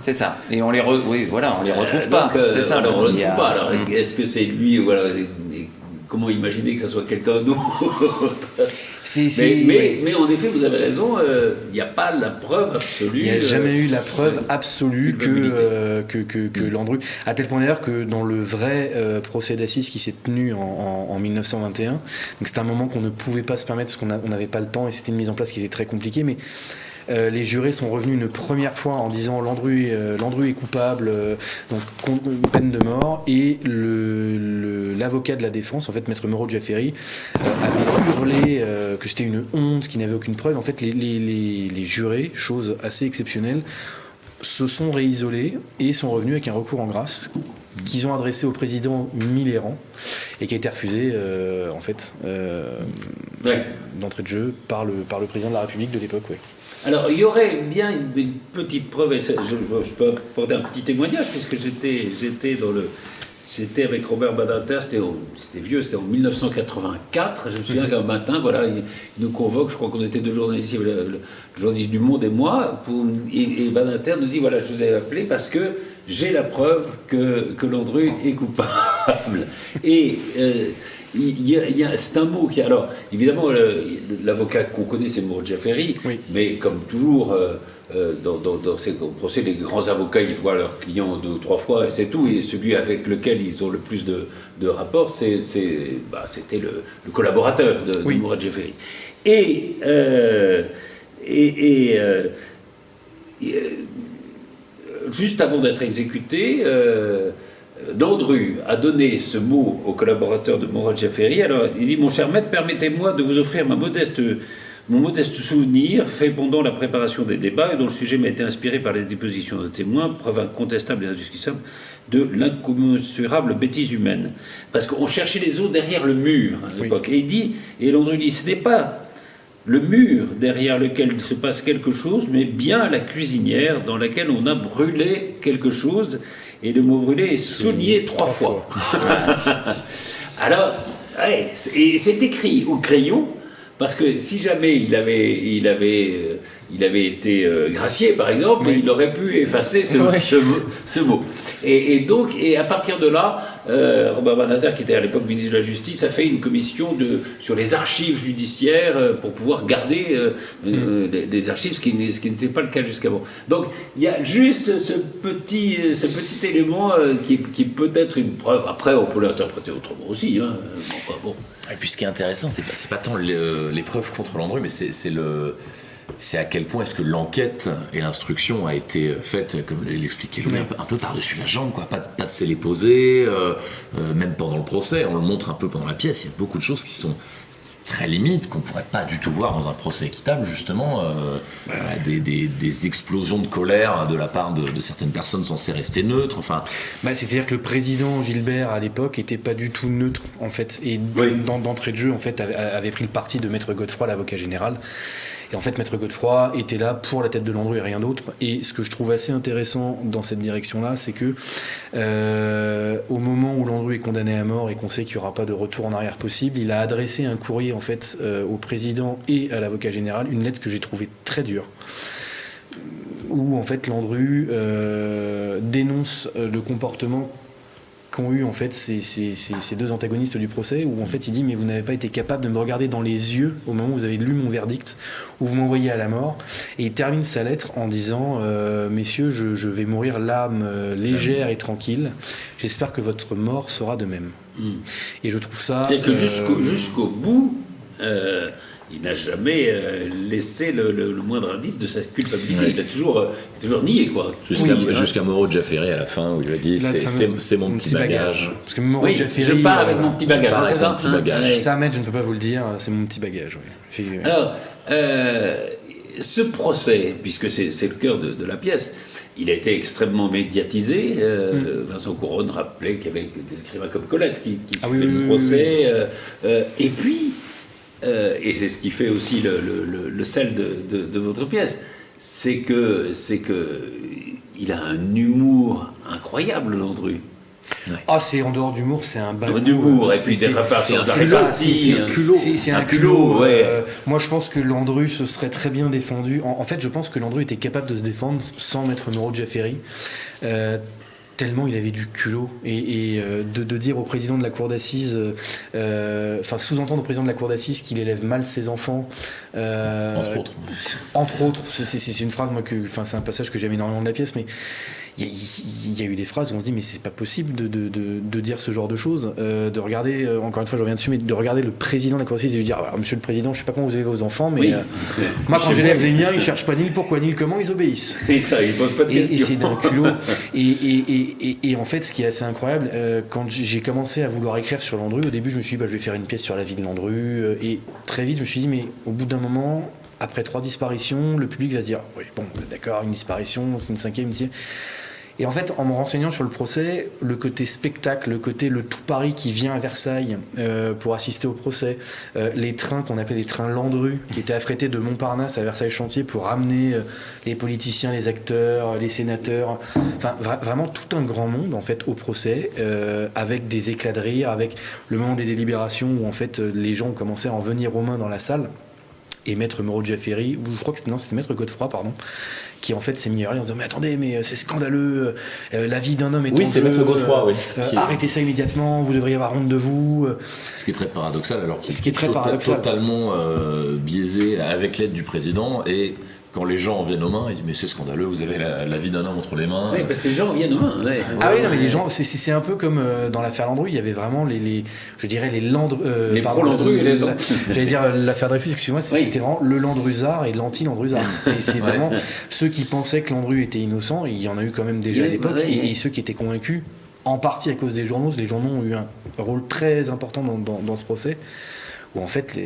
C'est ça. Et on les retrouve pas. C'est ça. On les retrouve pas. Alors, est-ce que c'est lui, voilà, comment imaginer que ça soit quelqu'un d'autre? Mais en effet, vous avez raison, il n'y a pas la preuve absolue. Il n'y a jamais eu la preuve absolue que Landru. À tel point d'ailleurs que dans le vrai procès d'assises qui s'est tenu en 1921, donc c'était un moment qu'on ne pouvait pas se permettre parce qu'on n'avait pas le temps et c'était une mise en place qui était très compliquée, mais les jurés sont revenus une première fois en disant Landru est coupable, donc une peine de mort, et l'avocat de la défense, en fait Maître Moreau Jaffery, avait hurlé que c'était une honte, qu'il n'avait aucune preuve. En fait, les jurés, chose assez exceptionnelle, se sont réisolés et sont revenus avec un recours en grâce qu'ils ont adressé au président Millerand et qui a été refusé d'entrée de jeu par le président de la République de l'époque. Ouais. Alors, il y aurait bien une petite preuve, et je peux apporter un petit témoignage, puisque j'étais avec Robert Badinter, c'était vieux, c'était en 1984. Je me souviens qu'un matin, voilà, il nous convoque, je crois qu'on était deux journalistes, le journaliste du Monde et moi, et Badinter nous dit, voilà, je vous ai appelé parce que j'ai la preuve que Landru est coupable. Et c'est un mot qui... Alors, évidemment, l'avocat qu'on connaît, c'est Moreau Jaffery, oui. Mais comme toujours, dans ces procès, les grands avocats, ils voient leurs clients 2 ou 3 fois, et c'est tout. Et celui avec lequel ils ont le plus de rapports, c'était le collaborateur de Moreau Jaffery. Juste avant d'être exécuté... Landru a donné ce mot au collaborateur de Moreau Jaffery. Alors, il dit: mon cher maître, permettez-moi de vous offrir mon modeste souvenir fait pendant la préparation des débats et dont le sujet m'a été inspiré par les dépositions de témoins, preuve incontestable et indiscutable de l'incommensurable bêtise humaine. Parce qu'on cherchait les os derrière le mur à l'époque. Oui. Et Landru dit: ce n'est pas le mur derrière lequel il se passe quelque chose, mais bien la cuisinière dans laquelle on a brûlé quelque chose. Et le mot brûlé est souligné 3 fois. Alors, et c'est écrit au crayon, parce que si jamais il avait été gracié, par exemple, il aurait pu effacer ce mot. Et donc, à partir de là, Robert Badinter, qui était à l'époque ministre de la Justice, a fait une commission sur les archives judiciaires pour pouvoir garder les archives, ce qui n'était pas le cas jusqu'avant. Donc, il y a juste ce petit élément qui peut être une preuve. Après, on peut l'interpréter autrement aussi. Hein. Bon. Et puis, ce qui est intéressant, c'est pas tant les preuves contre Landru, mais c'est à quel point est-ce que l'enquête et l'instruction a été faite, comme l'expliquait Louis, un peu par-dessus la jambe, quoi. Pas de scellé posé, même pendant le procès, on le montre un peu pendant la pièce, il y a beaucoup de choses qui sont très limites, qu'on pourrait pas du tout voir dans un procès équitable, justement, des explosions de colère de la part de certaines personnes censées rester neutres, enfin... c'est-à-dire que le président Gilbert, à l'époque, était pas du tout neutre, en fait, et d'entrée de jeu, en fait, avait pris le parti de Maître Godefroy, l'avocat général. Et en fait, Maître Godefroy était là pour la tête de Landru et rien d'autre. Et ce que je trouve assez intéressant dans cette direction-là, c'est que au moment où Landru est condamné à mort et qu'on sait qu'il n'y aura pas de retour en arrière possible, il a adressé un courrier en fait au président et à l'avocat général, une lettre que j'ai trouvée très dure, où en fait Landru dénonce le comportement qu'ont eu en fait ces deux antagonistes du procès, où en fait il dit: mais vous n'avez pas été capable de me regarder dans les yeux au moment où vous avez lu mon verdict, où vous m'envoyez à la mort. Et il termine sa lettre en disant: messieurs, je vais mourir l'âme légère et tranquille, j'espère que votre mort sera de même. Et je trouve ça... C'est-à-dire que jusqu'au bout, il n'a jamais laissé le moindre indice de sa culpabilité. Il a toujours nié, quoi. Jusqu'à Moreau Jaffery à la fin, où il a dit: c'est mon petit bagage. Parce que Moreau Jaffery, je pars avec mon petit bagage, c'est ça, ça, Ahmed, je ne peux pas vous le dire, c'est mon petit bagage. Alors, ce procès, puisque c'est le cœur de la pièce, il a été extrêmement médiatisé. Vincent Couronne rappelait qu'il y avait des écrivains comme Colette qui fait le procès. Et puis, et c'est ce qui fait aussi le sel de votre pièce, c'est que il a un humour incroyable, Landru. Ouais. Ah, c'est en dehors d'humour, c'est un bateau. D'humour, et puis des réparations c'est un culot. C'est un culot. Ouais. Moi, je pense que Landru se serait très bien défendu. En fait, je pense que Landru était capable de se défendre sans Maître Moreau Jaffery. Tellement il avait du culot et de dire au président de la cour d'assises, sous-entendre au président de la cour d'assises qu'il élève mal ses enfants, entre autres, c'est une phrase c'est un passage que j'aime énormément de la pièce, mais il y a eu des phrases où on se dit mais c'est pas possible de dire ce genre de choses, de regarder, encore une fois je reviens dessus, mais de regarder le président de la cour d'assises et lui dire monsieur le président, je sais pas comment vous élevez vos enfants, mais moi quand j'élève les miens, ils cherchent pas ni le pourquoi ni le comment, ils obéissent. Et ça, ils posent pas de questions. Et c'est d'un culot. Et en fait, ce qui est assez incroyable, quand j'ai commencé à vouloir écrire sur Landru, au début je me suis dit je vais faire une pièce sur la vie de Landru, et très vite je me suis dit mais au bout d'un moment, après 3 disparitions, le public va se dire oui bon d'accord, une disparition, c'est une 5e, une 6e. Et en fait, en me renseignant sur le procès, le côté spectacle, le tout Paris qui vient à Versailles pour assister au procès, les trains qu'on appelait les trains Landru, qui étaient affrétés de Montparnasse à Versailles-Chantier pour ramener les politiciens, les acteurs, les sénateurs, enfin vraiment tout un grand monde en fait au procès, avec des éclats de rire, avec le moment des délibérations où en fait les gens ont commencé à en venir aux mains dans la salle. Et Maître Moreau Jaffery, ou je crois que c'était Maître Godefroy, pardon, qui en fait s'est mis à hurler en disant mais attendez, mais c'est scandaleux, la vie d'un homme est en jeu, c'est Maître Godefroy, arrêtez ça immédiatement, vous devriez avoir honte de vous. Ce qui est très paradoxal, alors qu'il est totalement biaisé avec l'aide du président, et quand les gens en viennent aux mains, ils disent mais c'est scandaleux, vous avez la vie d'un homme entre les mains. Oui, parce que les gens en viennent aux mains. Ouais. Ah oui, non, mais les gens, c'est un peu comme dans l'affaire Landru, il y avait vraiment les pro-Landru, j'allais dire l'affaire Dreyfus, excusez-moi, c'était vraiment le Landrusard et l'anti-Landrusard. C'est vraiment ceux qui pensaient que Landru était innocent, il y en a eu quand même déjà à l'époque, et ceux qui étaient convaincus, en partie à cause des journaux. Les journaux ont eu un rôle très important dans ce procès. Où en fait,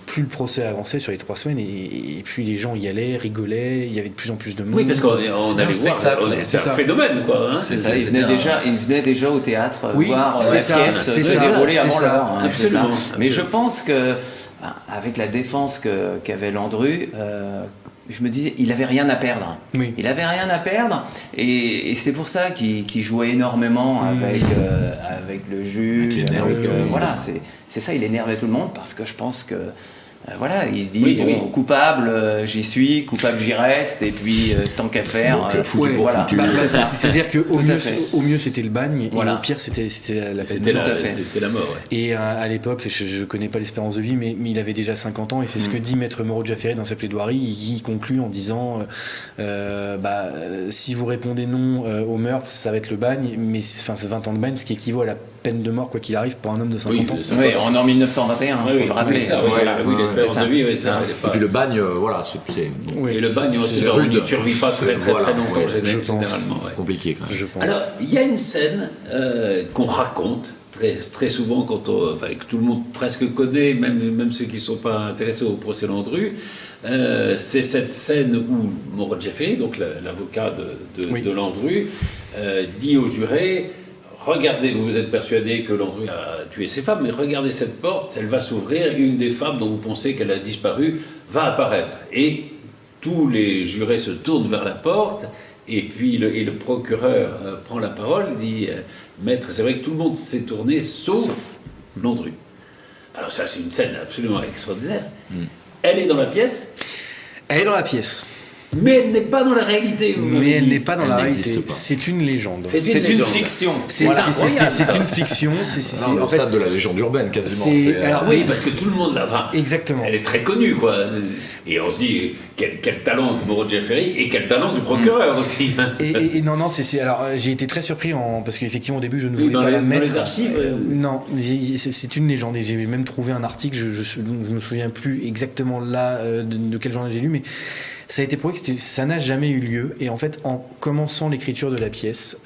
plus le procès avançait sur les 3 semaines, et plus les gens y allaient, rigolaient, il y avait de plus en plus de monde. Oui, parce qu'on allait voir, c'est un phénomène, quoi. Hein. C'est ça, ils venaient déjà au théâtre voir la pièce se dérouler avant l'heure. Absolument. Mais je pense que, avec la défense qu'avait Landru, je me disais, il avait rien à perdre. Oui. Il avait rien à perdre, et c'est pour ça qu'il jouait énormément avec le juge. Voilà, c'est ça, il énervait tout le monde, parce que je pense que il se dit coupable, j'y suis, coupable, j'y reste, et puis tant qu'à faire, foutu. C'est-à-dire que au mieux c'était le bagne, et au pire c'était la peine. C'était la mort. Ouais. Et à l'époque, je connais pas l'espérance de vie, mais il avait déjà 50 ans, et c'est ce que dit Maître Moreau Jaffery dans sa plaidoirie. Il conclut en disant si vous répondez non au meurtre, ça va être le bagne, mais c'est 20 ans de bagne, ce qui équivaut à la peine de mort quoi qu'il arrive pour un homme de 50 ans. Oui, on est en 1921, faut le rappeler. L'espérance de vie, ça. Et puis le bagne, et le bagne aussi, ne survit pas très longtemps, généralement. C'est compliqué quand même. Je pense. Alors, il y a une scène qu'on raconte très souvent, que tout le monde presque connaît, même ceux qui ne sont pas intéressés au procès Landru. C'est cette scène où Moreau Jaffery, donc l'avocat de Landru, dit aux jurés: regardez, vous êtes persuadé que Landru a tué ses femmes, mais regardez cette porte, elle va s'ouvrir, une des femmes dont vous pensez qu'elle a disparu va apparaître. Et tous les jurés se tournent vers la porte, et puis le procureur prend la parole, dit maître, c'est vrai que tout le monde s'est tourné, sauf Landru. Alors ça, c'est une scène absolument extraordinaire. Elle est dans la pièce. Elle est dans la pièce. Mais elle n'est pas dans la réalité. Elle n'est pas dans la réalité. C'est une légende. C'est une fiction. C'est une fiction. C'est au stade de la légende urbaine, quasiment. Alors oui, parce que tout le monde l'a. Exactement. Elle est très connue, quoi. Et on se dit quel talent de Moreau Jaffery et quel talent du procureur aussi. Et non, alors j'ai été très surpris parce qu'effectivement au début je ne voulais pas la mettre. Dans les archives. Non, c'est une légende, et j'ai même trouvé un article. Je me souviens plus exactement là de quel journal j'ai lu, mais ça a été prouvé que ça n'a jamais eu lieu. Et en fait, en commençant l'écriture de la pièce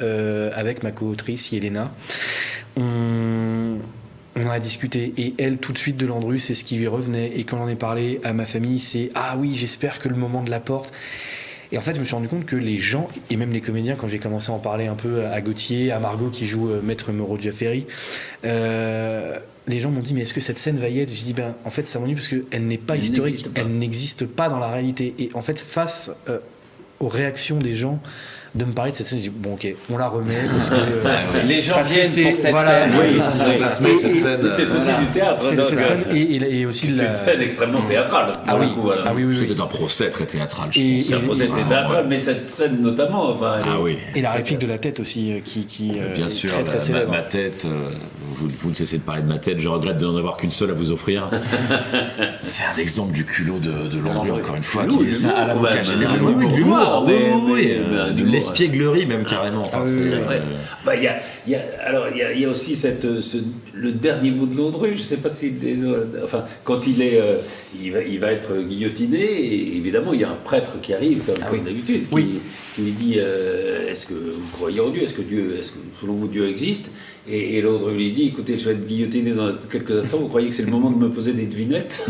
avec ma co-autrice Yelena, On en a discuté et elle, tout de suite de Landru, c'est ce qui lui revenait. Et quand j'en ai parlé à ma famille, c'est ah oui, j'espère que le moment de la porte. Et en fait, je me suis rendu compte que les gens, et même les comédiens, quand j'ai commencé à en parler un peu à Gauthier, à Margot qui joue Maître Moreau Jaffery, les gens m'ont dit mais est-ce que cette scène va y être? J'ai dit ben en fait ça m'ennuie parce qu'elle n'est pas historique, elle n'existe pas dans la réalité. Et en fait, face aux réactions des gens, de me parler de cette scène, j'ai dit bon ok, on la remet parce que les gens parce que viennent c'est- pour cette voilà, scène. oui, cette scène. C'est aussi du théâtre. cette donc, scène et aussi c'est une scène extrêmement théâtrale. ah pour oui, le coup, voilà. ah oui, oui, oui. C'était un procès très théâtral, je Et- pense. C'est un procès théâtral, mais cette scène notamment. Enfin, elle est- Ah oui. Et la réplique de la tête aussi qui Bien est sûr, très très célèbre. ma tête, vous ne cessez de parler de ma tête, je regrette de n'en avoir qu'une seule à vous offrir. C'est un exemple du culot de Landru, encore une fois, qui dit ça à l'avocat Ouais, général. mais Oui, de l'humour, mais- oui, mais- de d'humour, l'espièglerie même carrément. Enfin, Ah oui, c'est, oui, Ouais. Bah, il y a aussi le dernier mot de Landru. Je sais pas si, enfin, quand il va être guillotiné, et évidemment, il y a un prêtre qui arrive comme d'habitude, qui lui dit est-ce que vous croyez en Dieu? Est-ce que selon vous Dieu existe? Et Landru lui dit écoutez, je vais être guillotiné dans quelques instants. Vous croyez que c'est le moment de me poser des devinettes?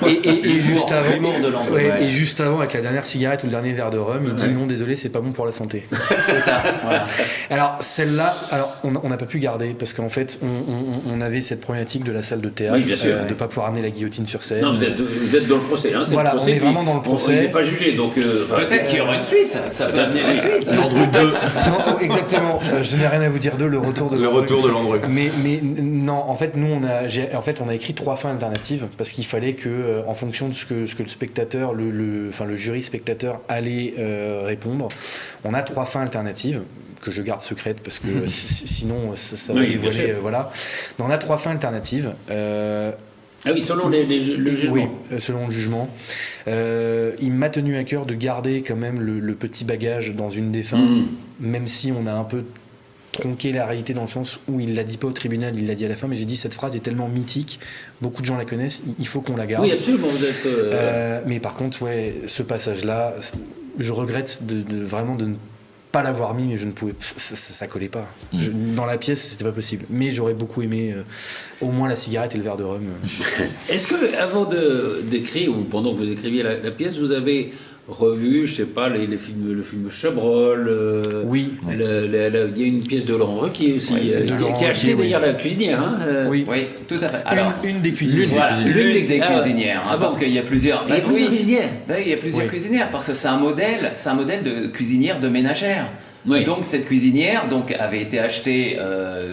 Et juste avant, l'humour de Landru, ouais, ouais. et juste avant, avec la dernière cigarette ou le dernier verre de rhum, il dit non, désolé, c'est pas bon pour la santé. C'est ça. Voilà. Alors celle-là, on n'a pas pu garder parce qu'en fait, on avait cette problématique de la salle de théâtre, Oui, bien sûr, de pas pouvoir amener la guillotine sur scène. Non, vous êtes dans le procès. Hein, c'est Voilà, le procès, on est puis vraiment dans le procès. Il n'est pas jugé, donc. Peut-être qu'il y aura une suite. Ça peut amener la suite. Landru 2, Non, exactement. Je n'ai rien à vous dire d'eux. Le retour de le Landru. retour de Landru. Mais non, en fait, nous on a écrit 3 fins alternatives parce qu'il fallait que, en fonction de ce que le spectateur, le jury spectateur allait répondre, on a 3 fins alternatives que je garde secrètes parce que sinon ça va Oui, bien dévoiler, sûr. voilà. Mais on a 3 fins alternatives. Ah oui, selon le jugement. Oui, selon le jugement. Il m'a tenu à cœur de garder quand même le petit bagage dans une des fins, même si on a un peu tronqué la réalité dans le sens où il l'a dit pas au tribunal, il l'a dit à la fin, mais j'ai dit cette phrase est tellement mythique, beaucoup de gens la connaissent, il faut qu'on la garde. Oui, absolument. Vous êtes. Mais par contre, ouais, ce passage-là, je regrette vraiment de ne pas l'avoir mis, mais je ne pouvais, ça collait pas. Dans la pièce, c'était pas possible. Mais j'aurais beaucoup aimé au moins la cigarette et le verre de rhum. Est-ce que, avant d'écrire, ou pendant que vous écriviez la pièce, vous avez revu, je sais pas, le film Chabrol? Oui. Il y a une pièce de Laurent Ruquier aussi, Oui, c'est de Laurent qui a acheté Ruquier, d'ailleurs la cuisinière. Hein, Oui. Oui, tout à fait. Alors, Une des cuisinières. voilà, l'une des Ah, cuisinières, hein, ah bon. parce qu'il y a plusieurs. Il y a plusieurs cuisinières. Il y a plusieurs Oui. cuisinières parce que c'est un modèle de cuisinière de ménagère. Oui. Donc cette cuisinière avait été achetée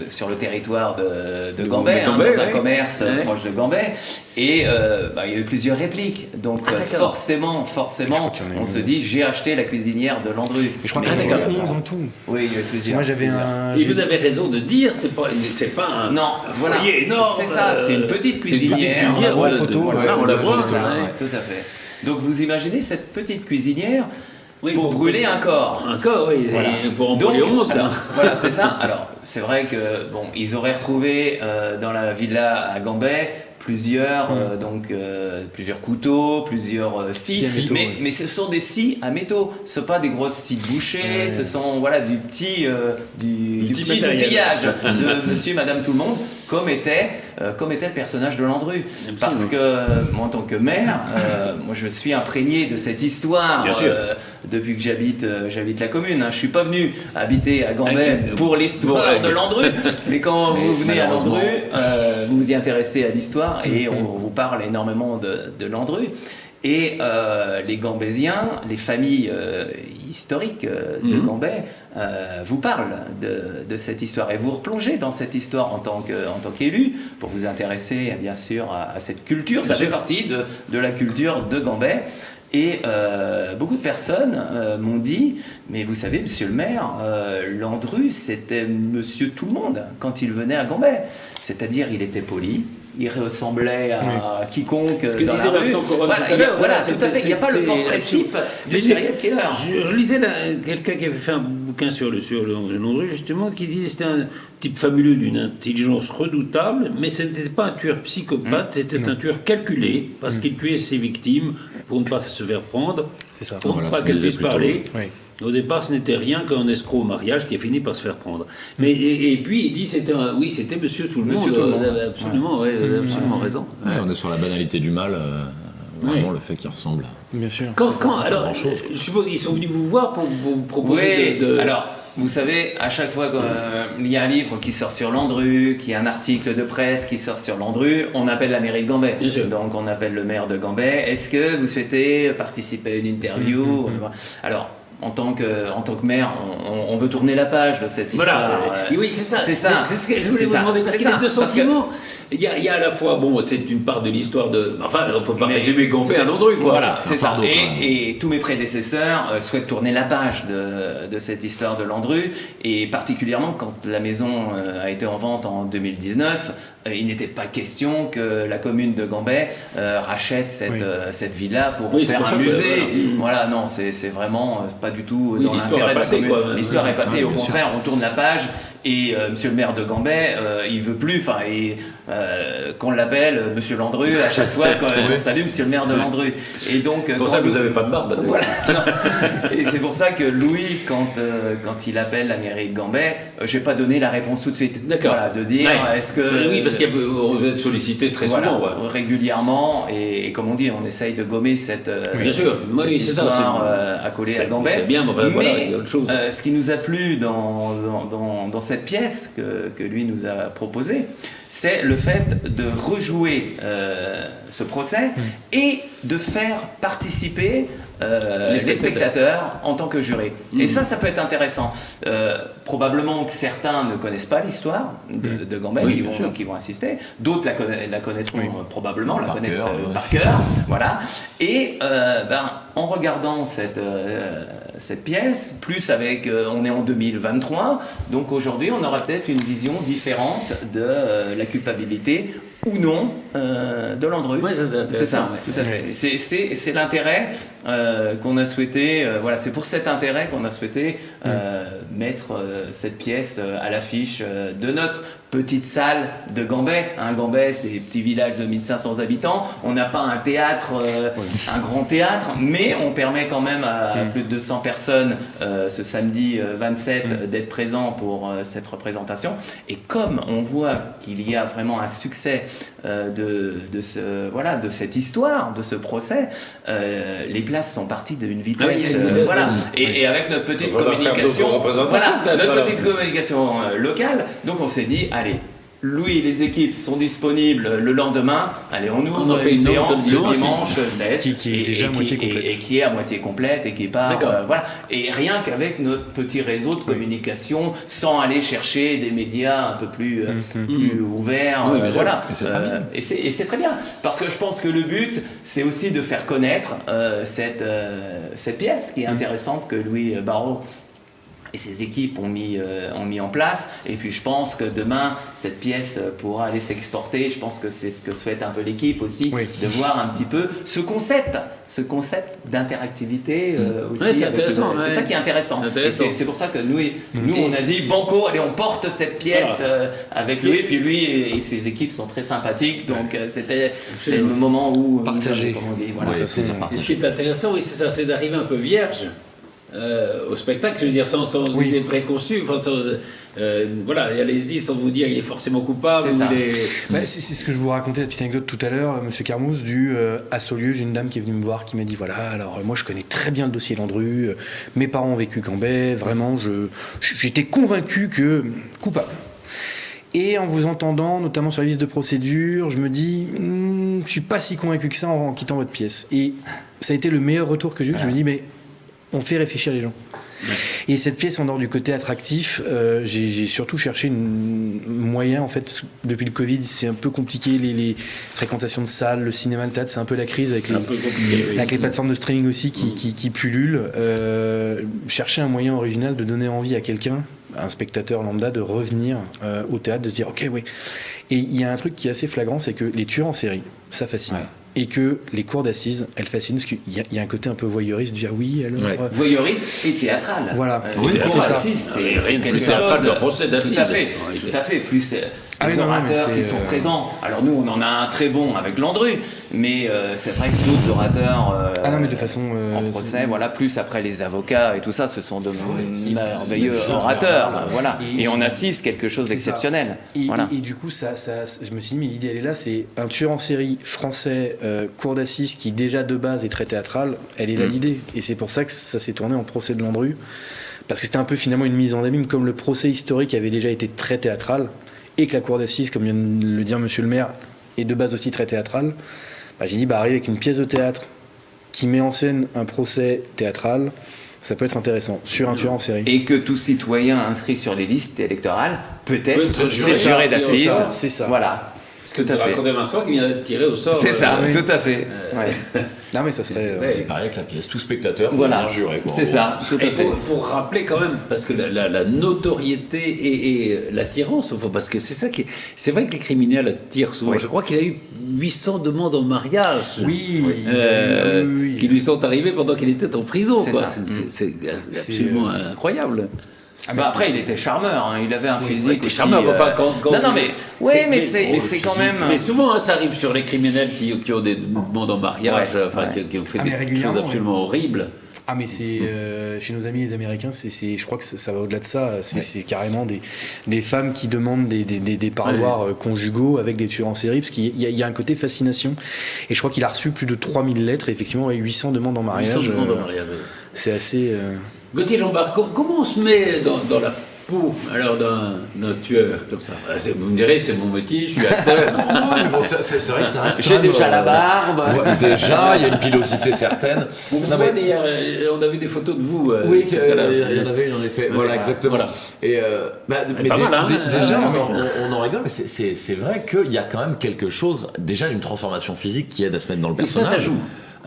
sur le territoire de Gambais, Gambais, dans un ouais. commerce Ouais. proche de Gambais, et il y a eu plusieurs répliques. Donc d'accord. forcément, Je crois qu'il y en a on eu se 11. dit j'ai acheté la cuisinière de Landru. Et je crois Mais qu'il y en a d'accord. 11 en tout. Oui, il y a eu plusieurs. Moi j'avais plusieurs. un. Et vous avez raison de dire, c'est pas un Non, voilà, foyer énorme. c'est ça, c'est une petite cuisinière. C'est une petite cuisinière, On voit la voilà, photo, voilà, on la voit. C'est ça, ouais. ouais, tout à fait. Donc vous imaginez cette petite cuisinière Oui, pour brûler un corps. Un corps, oui, Voilà. et pour en brûler 11. alors, voilà, c'est ça. Alors, c'est vrai que bon, ils auraient retrouvé dans la villa à Gambais plusieurs couteaux, plusieurs scies, Scies à métaux, mais ce sont des scies à métaux. Ce sont pas des grosses scies bouchées. Ce sont du petit matériel. outillage de Monsieur et Madame tout le monde, comme était le personnage de Landru. Parce que moi, en tant que maire, moi je suis imprégné de cette histoire Bien sûr. depuis que j'habite la commune. Hein. Je suis pas venu habiter à Gambais Ah, pour l'histoire bon, de Landru, mais quand vous venez à Malheureusement. Landru, vous vous y intéressez à l'histoire et on vous parle énormément de Landru. Et les Gambésiens, les familles historiques de Gambais vous parlent de cette histoire et vous replongez dans cette histoire en tant qu'élu pour vous intéresser bien sûr à cette culture. Ça fait partie de la culture de Gambais. Et beaucoup de personnes m'ont dit, mais vous savez, monsieur le maire, Landru, c'était monsieur tout le monde quand il venait à Gambais. C'est-à-dire, il était poli, il ressemblait à quiconque Ce que dans disait la rue. Vincent Corona Voilà, tout à l'heure, voilà, c'est- tout à fait. Il n'y a pas le c'est- portrait type Mais du j'ai- serial killer. Je lisais quelqu'un qui avait fait un bouquin sur le Landru, justement, qui disait que c'était un type fabuleux d'une intelligence redoutable, mais ce n'était pas un tueur psychopathe, c'était un tueur calculé, parce qu'il tuait ses victimes pour ne pas se faire prendre, C'est ça. pour Voilà, ne pas ce qu'on qu'elles disait puissent plus tôt. parler. Oui. Au départ, ce n'était rien qu'un escroc au mariage qui a fini par se faire prendre. Mais, et puis, il dit c'était Monsieur Tout le Monde. Absolument, absolument raison. Ouais, on est sur la banalité du mal, vraiment le fait qu'il ressemble. Bien sûr. Alors, je suppose qu'ils sont venus vous voir pour vous proposer de... Alors, vous savez, à chaque fois qu'il y a un livre qui sort sur Landru, qu'il y a un article de presse qui sort sur Landru, on appelle la mairie de Gambais. Donc on appelle le maire de Gambais. Est-ce que vous souhaitez participer à une interview? Alors, en tant que maire, on veut tourner la page de cette histoire. Oui, c'est ça. C'est ce que je voulais vous demander. Parce qu'il y a deux sentiments. Il y a à la fois, c'est une part de l'histoire de... Enfin, on ne peut pas résumer Gambais à Landru, quoi. Voilà, c'est ça. Et tous mes prédécesseurs souhaitent tourner la page de cette histoire de Landru. Et particulièrement quand la maison a été en vente en 2019, il n'était pas question que la commune de Gambais rachète cette villa pour faire un musée. Voilà, non, c'est vraiment... pas du tout dans l'intérêt de la commune. L'histoire est passée, au contraire, on tourne la page et monsieur le maire de Gambais, il veut plus, qu'on l'appelle monsieur Landru à chaque fois qu'on salue monsieur le maire de Landru. Et donc, pour ça que vous n'avez pas de barbe. Voilà. Et c'est pour ça que Louis, quand il appelle la mairie de Gambais, j'ai pas donné la réponse tout de suite. D'accord. Voilà, de dire est-ce que... Oui, parce qu'on va être sollicité très souvent. Régulièrement, et comme on dit, on essaye de gommer cette histoire accolée à Gambais. C'est bien, mais il y a autre chose. Ce qui nous a plu dans cette pièce que lui nous a proposée, c'est le fait de rejouer ce procès et de faire participer les spectateurs en tant que jury. Et ça peut être intéressant. Probablement que certains ne connaissent pas l'histoire de Gambais qui vont assister. D'autres la connaîtront probablement, la connaissent par cœur. Voilà. Et en regardant cette pièce, plus avec, on est en 2023, donc aujourd'hui on aura peut-être une vision différente de la culpabilité ou non de Landru. Oui, c'est ça, tout à fait. C'est l'intérêt qu'on a souhaité, c'est pour cet intérêt qu'on a souhaité mettre cette pièce à l'affiche de notre petite salle de Gambais. Gambais, c'est un petit village de 1500 habitants. On n'a pas un théâtre, un grand théâtre, mais on permet quand même à plus de 200 personnes ce samedi 27 d'être présents pour cette représentation. Et comme on voit qu'il y a vraiment un succès de cette histoire, de ce procès, les places sont parties d'une vitesse. Et avec notre petite communication locale, donc on s'est dit, allez, Louis et les équipes sont disponibles le lendemain. Allez, on ouvre une séance le dimanche 16 qui est déjà à moitié complète. Et qui est à moitié complète et qui part. Et rien qu'avec notre petit réseau de communication, sans aller chercher des médias un peu plus ouverts. Et c'est très bien. Parce que je pense que le but, c'est aussi de faire connaître cette pièce qui est intéressante que Louis Barrault et ses équipes ont mis en place. Et puis je pense que demain cette pièce pourra aller s'exporter. Je pense que c'est ce que souhaite un peu l'équipe aussi, de voir un petit peu ce concept d'interactivité aussi. C'est intéressant. C'est ça qui est intéressant. C'est pour ça que nous on a dit banco, allez, on porte cette pièce avec lui. Et puis lui et ses équipes sont très sympathiques. Donc c'était le moment où partager. Et ce qui est intéressant, c'est ça, c'est d'arriver un peu vierge au spectacle, je veux dire, sans idée préconçue, et allez-y sans vous dire il est forcément coupable. C'est ce que je vous racontais, la petite anecdote tout à l'heure, monsieur Carmouze, à Saulieu, j'ai une dame qui est venue me voir, qui m'a dit alors moi je connais très bien le dossier Landru, mes parents ont vécu Gambais, vraiment j'étais convaincu que coupable. Et en vous entendant, notamment sur la liste de procédure, je me dis, je suis pas si convaincu que ça en quittant votre pièce. Et ça a été le meilleur retour que j'ai eu. Je me dis, mais on fait réfléchir les gens. Et cette pièce, en dehors du côté attractif, j'ai surtout cherché un moyen, en fait, depuis le Covid, c'est un peu compliqué, les fréquentations de salles, le cinéma, le théâtre, c'est un peu la crise avec les plateformes de streaming aussi qui pullulent. Chercher un moyen original de donner envie à quelqu'un, un spectateur lambda, de revenir au théâtre, de se dire, ok, oui. Et il y a un truc qui est assez flagrant, c'est que les tueurs en série, ça fascine. Et que les cours d'assises, elles fascinent, parce qu'il y a un côté un peu voyeuriste, du oui, alors... Voyeuriste et théâtral. Voilà. Les cours d'assises, c'est quelque chose de procès d'assises. Tout à fait. Plus Ah les oui, non, orateurs mais qui sont présents. Alors nous, on en a un très bon avec Landru, mais c'est vrai que d'autres orateurs mais de façon en procès, voilà, plus après les avocats et tout ça, ce sont de merveilleux orateurs, voilà. Et on assiste quelque chose d'exceptionnel. Voilà. Et du coup, je me suis dit, mais l'idée elle est là, c'est un tueur en série français, cour d'assises, qui déjà de base est très théâtral. Elle est là l'idée, et c'est pour ça que ça s'est tourné en procès de Landru, parce que c'était un peu finalement une mise en abîme, comme le procès historique avait déjà été très théâtral. Et que la cour d'assises, comme vient de le dire monsieur le maire, est de base aussi très théâtrale, j'ai dit, arriver avec une pièce de théâtre qui met en scène un procès théâtral, ça peut être intéressant, sur un tueur en série. Et que tout citoyen inscrit sur les listes électorales peut être juré d'assises. C'est ça. Voilà. Ce que tu as raconté Vincent qui vient d'être tiré au sort. C'est ça, tout à fait. Non mais ça serait... C'est pareil avec la pièce, tout spectateur peut voilà. venir jurer. C'est ça, tout à fait. Pour rappeler quand même, parce que la notoriété et l'attirance, parce que c'est ça qui est... C'est vrai que les criminels attirent souvent. Oui. Je crois qu'il a eu 800 demandes en mariage qui lui sont arrivées pendant qu'il était en prison. C'est absolument incroyable. Après, il était charmeur, il avait un physique. Il était charmeur, enfin, quand non, mais c'est quand même. Mais souvent, ça arrive sur les criminels qui ont des demandes en mariage, qui ont fait des choses absolument horribles. Ah, mais c'est chez nos amis les Américains, je crois que ça va au-delà de ça. C'est carrément des femmes qui demandent des parloirs conjugaux avec des tueurs en série, parce qu'il y a un côté fascination. Et je crois qu'il a reçu plus de 3000 lettres, et effectivement, 800 demandes en mariage. 800 demandes en mariage, c'est assez. Gauthier Jean-Bart, comment on se met dans la peau alors d'un tueur comme ça? Vous me direz, c'est mon métier, je suis acteur. Non, mais bon, c'est vrai que ça reste. J'ai déjà la barbe. Déjà, il y a une pilosité certaine. D'ailleurs, on a vu des photos de vous. Oui, il y en avait une en effet. Voilà, exactement. Voilà. Et mais déjà, on en rigole, mais c'est vrai qu'il y a quand même quelque chose, déjà une transformation physique qui aide à se mettre dans le personnage. Et ça joue.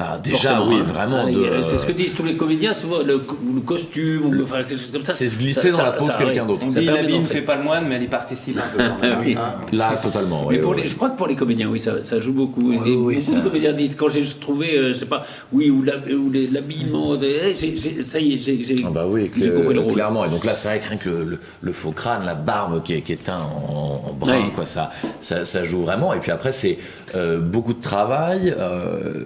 Ah, déjà, oui, vraiment. C'est ce que disent tous les comédiens, souvent, le costume, ou quelque chose comme ça. C'est se glisser dans la peau de quelqu'un d'autre. On dit l'habit ne fait pas le moine, mais elle y participe un peu quand même. Là, totalement. Mais je crois que pour les comédiens, oui, ça joue beaucoup. Beaucoup de comédiens disent, quand j'ai trouvé, je sais pas, ou l'habillement, ça y est, j'ai compris le rôle. Clairement. Et donc là, c'est vrai que rien que le faux crâne, la barbe qui est teint en brun, quoi, ça joue vraiment. Et puis après, c'est beaucoup de travail.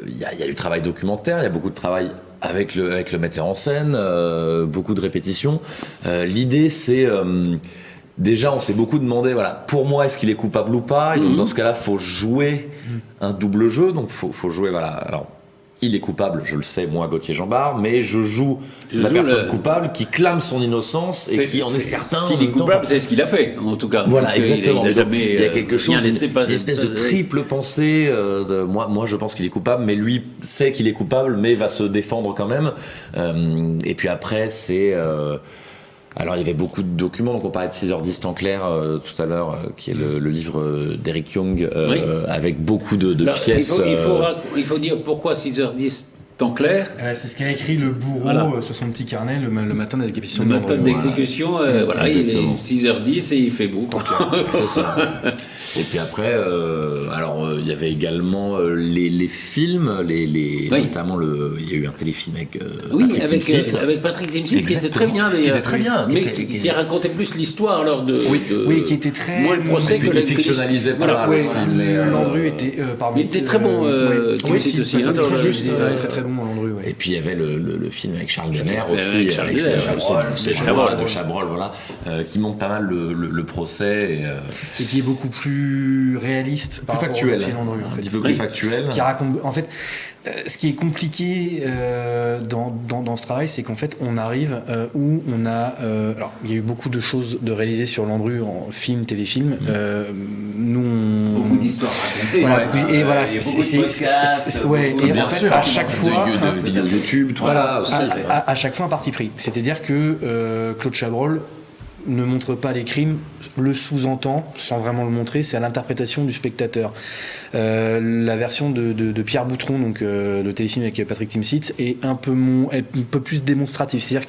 Il y a du travail documentaire, il y a beaucoup de travail avec le metteur en scène, beaucoup de répétitions. L'idée, c'est déjà, on s'est beaucoup demandé, voilà, pour moi, est-ce qu'il est coupable ou pas? Et donc dans ce cas-là, faut jouer un double jeu, donc faut jouer, voilà. Alors, il est coupable, je le sais, moi, Gauthier Jean-Bart, mais je joue la personne coupable qui clame son innocence et qui en est certain. S'il est coupable, c'est ce qu'il a fait, en tout cas. Voilà, exactement. Il y a quelque chose, une espèce de triple pensée. Moi, je pense qu'il est coupable, mais lui sait qu'il est coupable, mais va se défendre quand même. Et puis après, c'est... Alors il y avait beaucoup de documents, donc on parlait de 6h10 temps clair tout à l'heure, qui est le livre d'Eric Young, avec beaucoup de pièces. Il faut dire pourquoi 6h10 temps clair. C'est ce qu'a écrit le bourreau sur son petit carnet le matin d'exécution. Le matin d'exécution, il est 6h10 et il fait beau. C'est ça. Et puis après, il y avait également les films, notamment il y a eu un téléfilm avec Patrick Timsit qui était très bien d'ailleurs. Qui était très bien, mais qui racontait plus l'histoire lors de. Oui, qui était très. Moins le procès que qui fictionnalisait pas mal aussi. Landru était. Il était très bon. Timsit aussi. Très très bon Landru. Et puis il y avait le film avec Charles Denner aussi, de Chabrol, voilà, qui montre pas mal le procès et qui est beaucoup plus réaliste, plus factuel, un petit peu plus factuel, qui raconte en fait. Ce qui est compliqué dans ce travail, c'est qu'en fait, on arrive où on a... alors, il y a eu beaucoup de choses de réaliser sur Landru en film, téléfilm. Nous, beaucoup d'histoires racontées. Voilà, et voilà, il y a beaucoup de podcasts. Et en fait, à chaque fois... de vidéos YouTube, tout ça aussi. À chaque fois, un parti pris. C'est-à-dire que Claude Chabrol ne montre pas les crimes, le sous-entend sans vraiment le montrer, c'est à l'interprétation du spectateur. La version de Pierre Boutron, donc le téléfilm avec Patrick Timsit, est un peu plus démonstrative. C'est-à-dire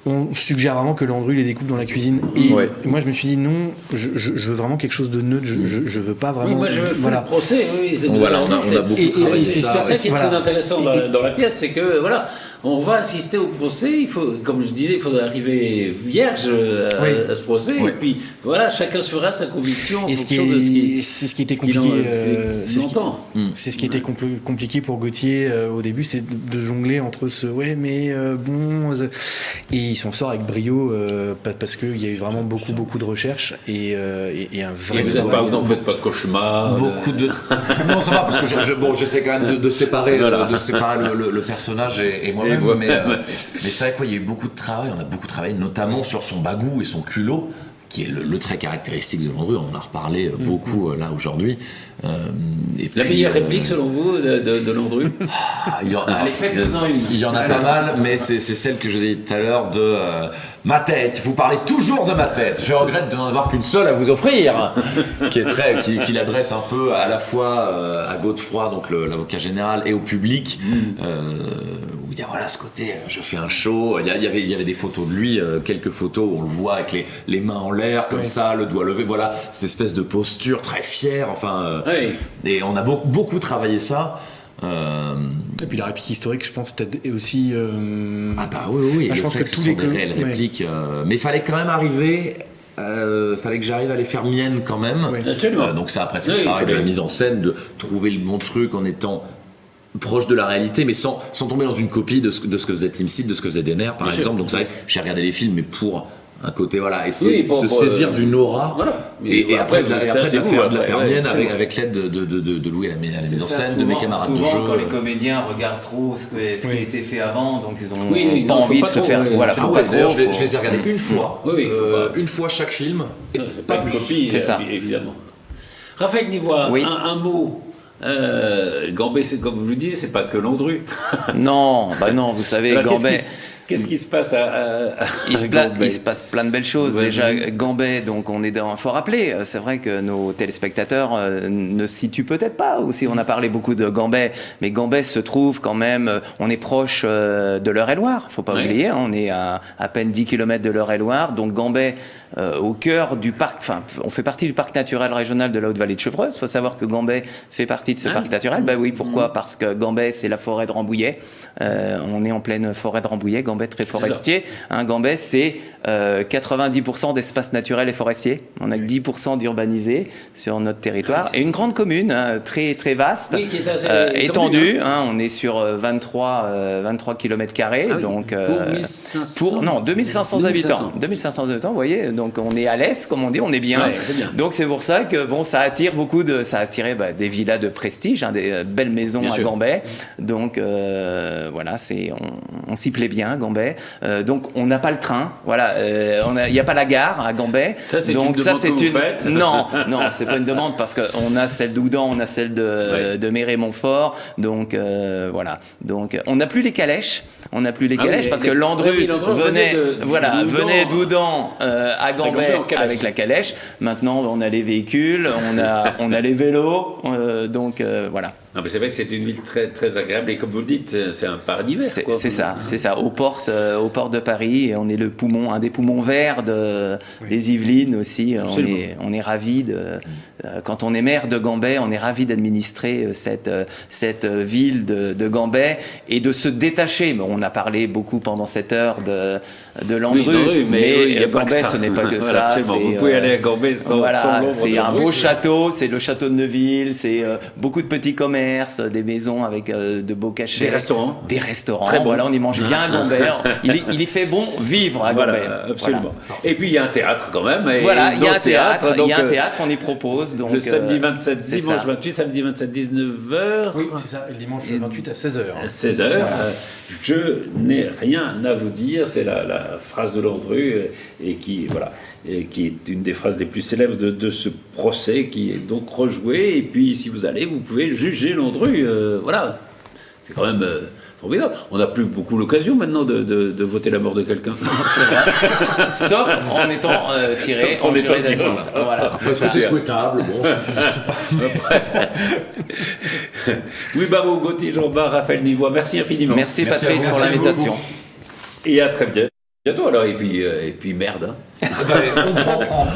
qu'on suggère vraiment que Landru les découpe dans la cuisine. Et moi, je me suis dit non, je veux vraiment quelque chose de neutre. Je veux pas vraiment. Oui, moi, je veux le procès. Oui, on a beaucoup travaillé. C'est ça qui est très intéressant dans la pièce, c'est que voilà. on va assister au procès. Il faut, comme je disais, il faudrait arriver vierge à ce procès. Oui. Et puis voilà, chacun se fera sa conviction en Et fonction de ce qui. c'est ce qui était ce qu'il compliqué. c'est C'est ce qui était compliqué pour Gauthier au début, c'est de jongler entre ce et il s'en sort avec brio parce qu'il y a eu vraiment beaucoup de recherches et un vrai. Et vous faites pas de cauchemar. Beaucoup de. Non, ça va parce que j'essaie quand même de séparer, le personnage et moi-même. Mais c'est vrai qu'il y a eu beaucoup de travail. On a beaucoup travaillé, notamment sur son bagou et son culot, qui est le trait caractéristique de Landru. On en a reparlé beaucoup là aujourd'hui. La meilleure réplique selon vous de Landru? Allez, faites-en une. Il y en a pas mal, mais c'est celle que je vous ai dit tout à l'heure de ma tête. Vous parlez toujours de ma tête. Je regrette de n'en avoir qu'une seule à vous offrir, qui l'adresse un peu à la fois à Godefroy, donc l'avocat général, et au public. Où il y a ce côté, je fais un show. Il y avait des photos de lui, quelques photos où on le voit avec les mains en l'air comme ça, le doigt levé. Voilà, cette espèce de posture très fière. Enfin. Et on a beaucoup travaillé ça. Et puis la réplique historique, je pense, et aussi. Ah bah oui. Je pense que tous les réelles répliques, mais il fallait quand même arriver. Fallait que j'arrive à les faire miennes quand même. Absolument. Donc ça, après, c'est le travail de la mise en scène, de trouver le bon truc en étant proche de la réalité, mais sans tomber dans une copie de ce que faisait Team Seed, de ce que faisait Denner, par exemple. Donc c'est vrai que j'ai regardé les films, mais pour un côté, essayer de se saisir d'une aura, et après de la faire mienne avec l'aide de Louis à la mise en scène, de mes camarades de jeu. Quand les comédiens regardent trop ce qui a été fait avant, donc ils ont pas envie de se faire. Faut pas trop. Je les ai regardés une fois. Une fois chaque film. C'est pas une copie, c'est ça. Évidemment. Raphaël Nivois, un mot. Gambet, c'est comme vous le disiez, c'est pas que Landru. Non, vous savez, Gambet. Qu'est-ce qui se passe il se passe plein de belles choses. Déjà, Gambet, donc faut rappeler, c'est vrai que nos téléspectateurs ne situent peut-être pas aussi. On a parlé beaucoup de Gambet, mais Gambet se trouve quand même, on est proche de l'Eure-et-Loire, faut pas oublier, on est à peine 10 km de l'Eure-et-Loire, donc Gambet, au cœur du parc, on fait partie du parc naturel régional de la Haute-Vallée de Chevreuse. Il faut savoir que Gambet fait partie de ce parc naturel. Pourquoi ? Parce que Gambet, c'est la forêt de Rambouillet. On est en pleine forêt de Rambouillet. Gambet, très forestier. Gambet, c'est 90% d'espace naturel et forestier. On a que 10% d'urbanisé sur notre territoire. Et une grande commune, très, très vaste, qui est assez étendue. On est sur 23 km². Donc, pour 2500 habitants. 2500 habitants, vous voyez. Donc, on est à l'est, comme on dit, on est bien. Donc, c'est pour ça que ça attire ça a attiré des villas de prestige, des belles maisons à Gambet. Donc, on s'y plaît bien, Gambet. Donc, on n'a pas le train. Voilà. Il n'y a pas la gare à Gambet. Ça, c'est une demande que vous faites. Non, c'est pas une demande parce qu'on a celle d'Oudan, on a celle de Méré-Montfort. Donc, voilà. Donc, on n'a plus les calèches. Parce que Landru venait d'Oudan à Gambet avec la calèche. Maintenant, on a les véhicules, on a les vélos. Donc, voilà. Non, mais c'est vrai que c'est une ville très, très agréable et comme vous le dites, c'est un paradis vert. C'est ça. Aux portes de Paris, et on est un des poumons verts des Yvelines aussi. On est ravis quand on est maire de Gambet, on est ravis d'administrer cette ville de Gambet et de se détacher. On a parlé beaucoup pendant cette heure de Landru, mais Gambet, ce n'est pas que ça. Vous pouvez aller à Gambet sans l'ombre. C'est un beau château, c'est le château de Neuville, c'est beaucoup de petits commerces, des maisons avec de beaux cachets. Des restaurants. Très bon. Voilà, on y mange bien à Gambet. Il y fait bon vivre à Gambet. Absolument. Voilà. Et puis il y a un théâtre quand même. Il y a un théâtre, on y propose. Donc, le samedi 27, dimanche 28, samedi 27, 19h. Oui, c'est ça, le dimanche 28 à 16h. À 16h. Voilà. Je n'ai rien à vous dire, c'est la phrase de Landru et qui est une des phrases les plus célèbres de ce procès qui est donc rejoué. Et puis si vous allez, vous pouvez juger Landru. Voilà, c'est quand même formidable. On n'a plus beaucoup l'occasion maintenant de voter la mort de quelqu'un. Sauf en étant tiré en juré d'assises. Voilà. C'est souhaitable. Louis Barrault, Gauthier Jean-Bart, Raphaël Nivois, merci infiniment. Merci Patrice pour l'invitation. Et à très bientôt alors. Et puis merde. On prend.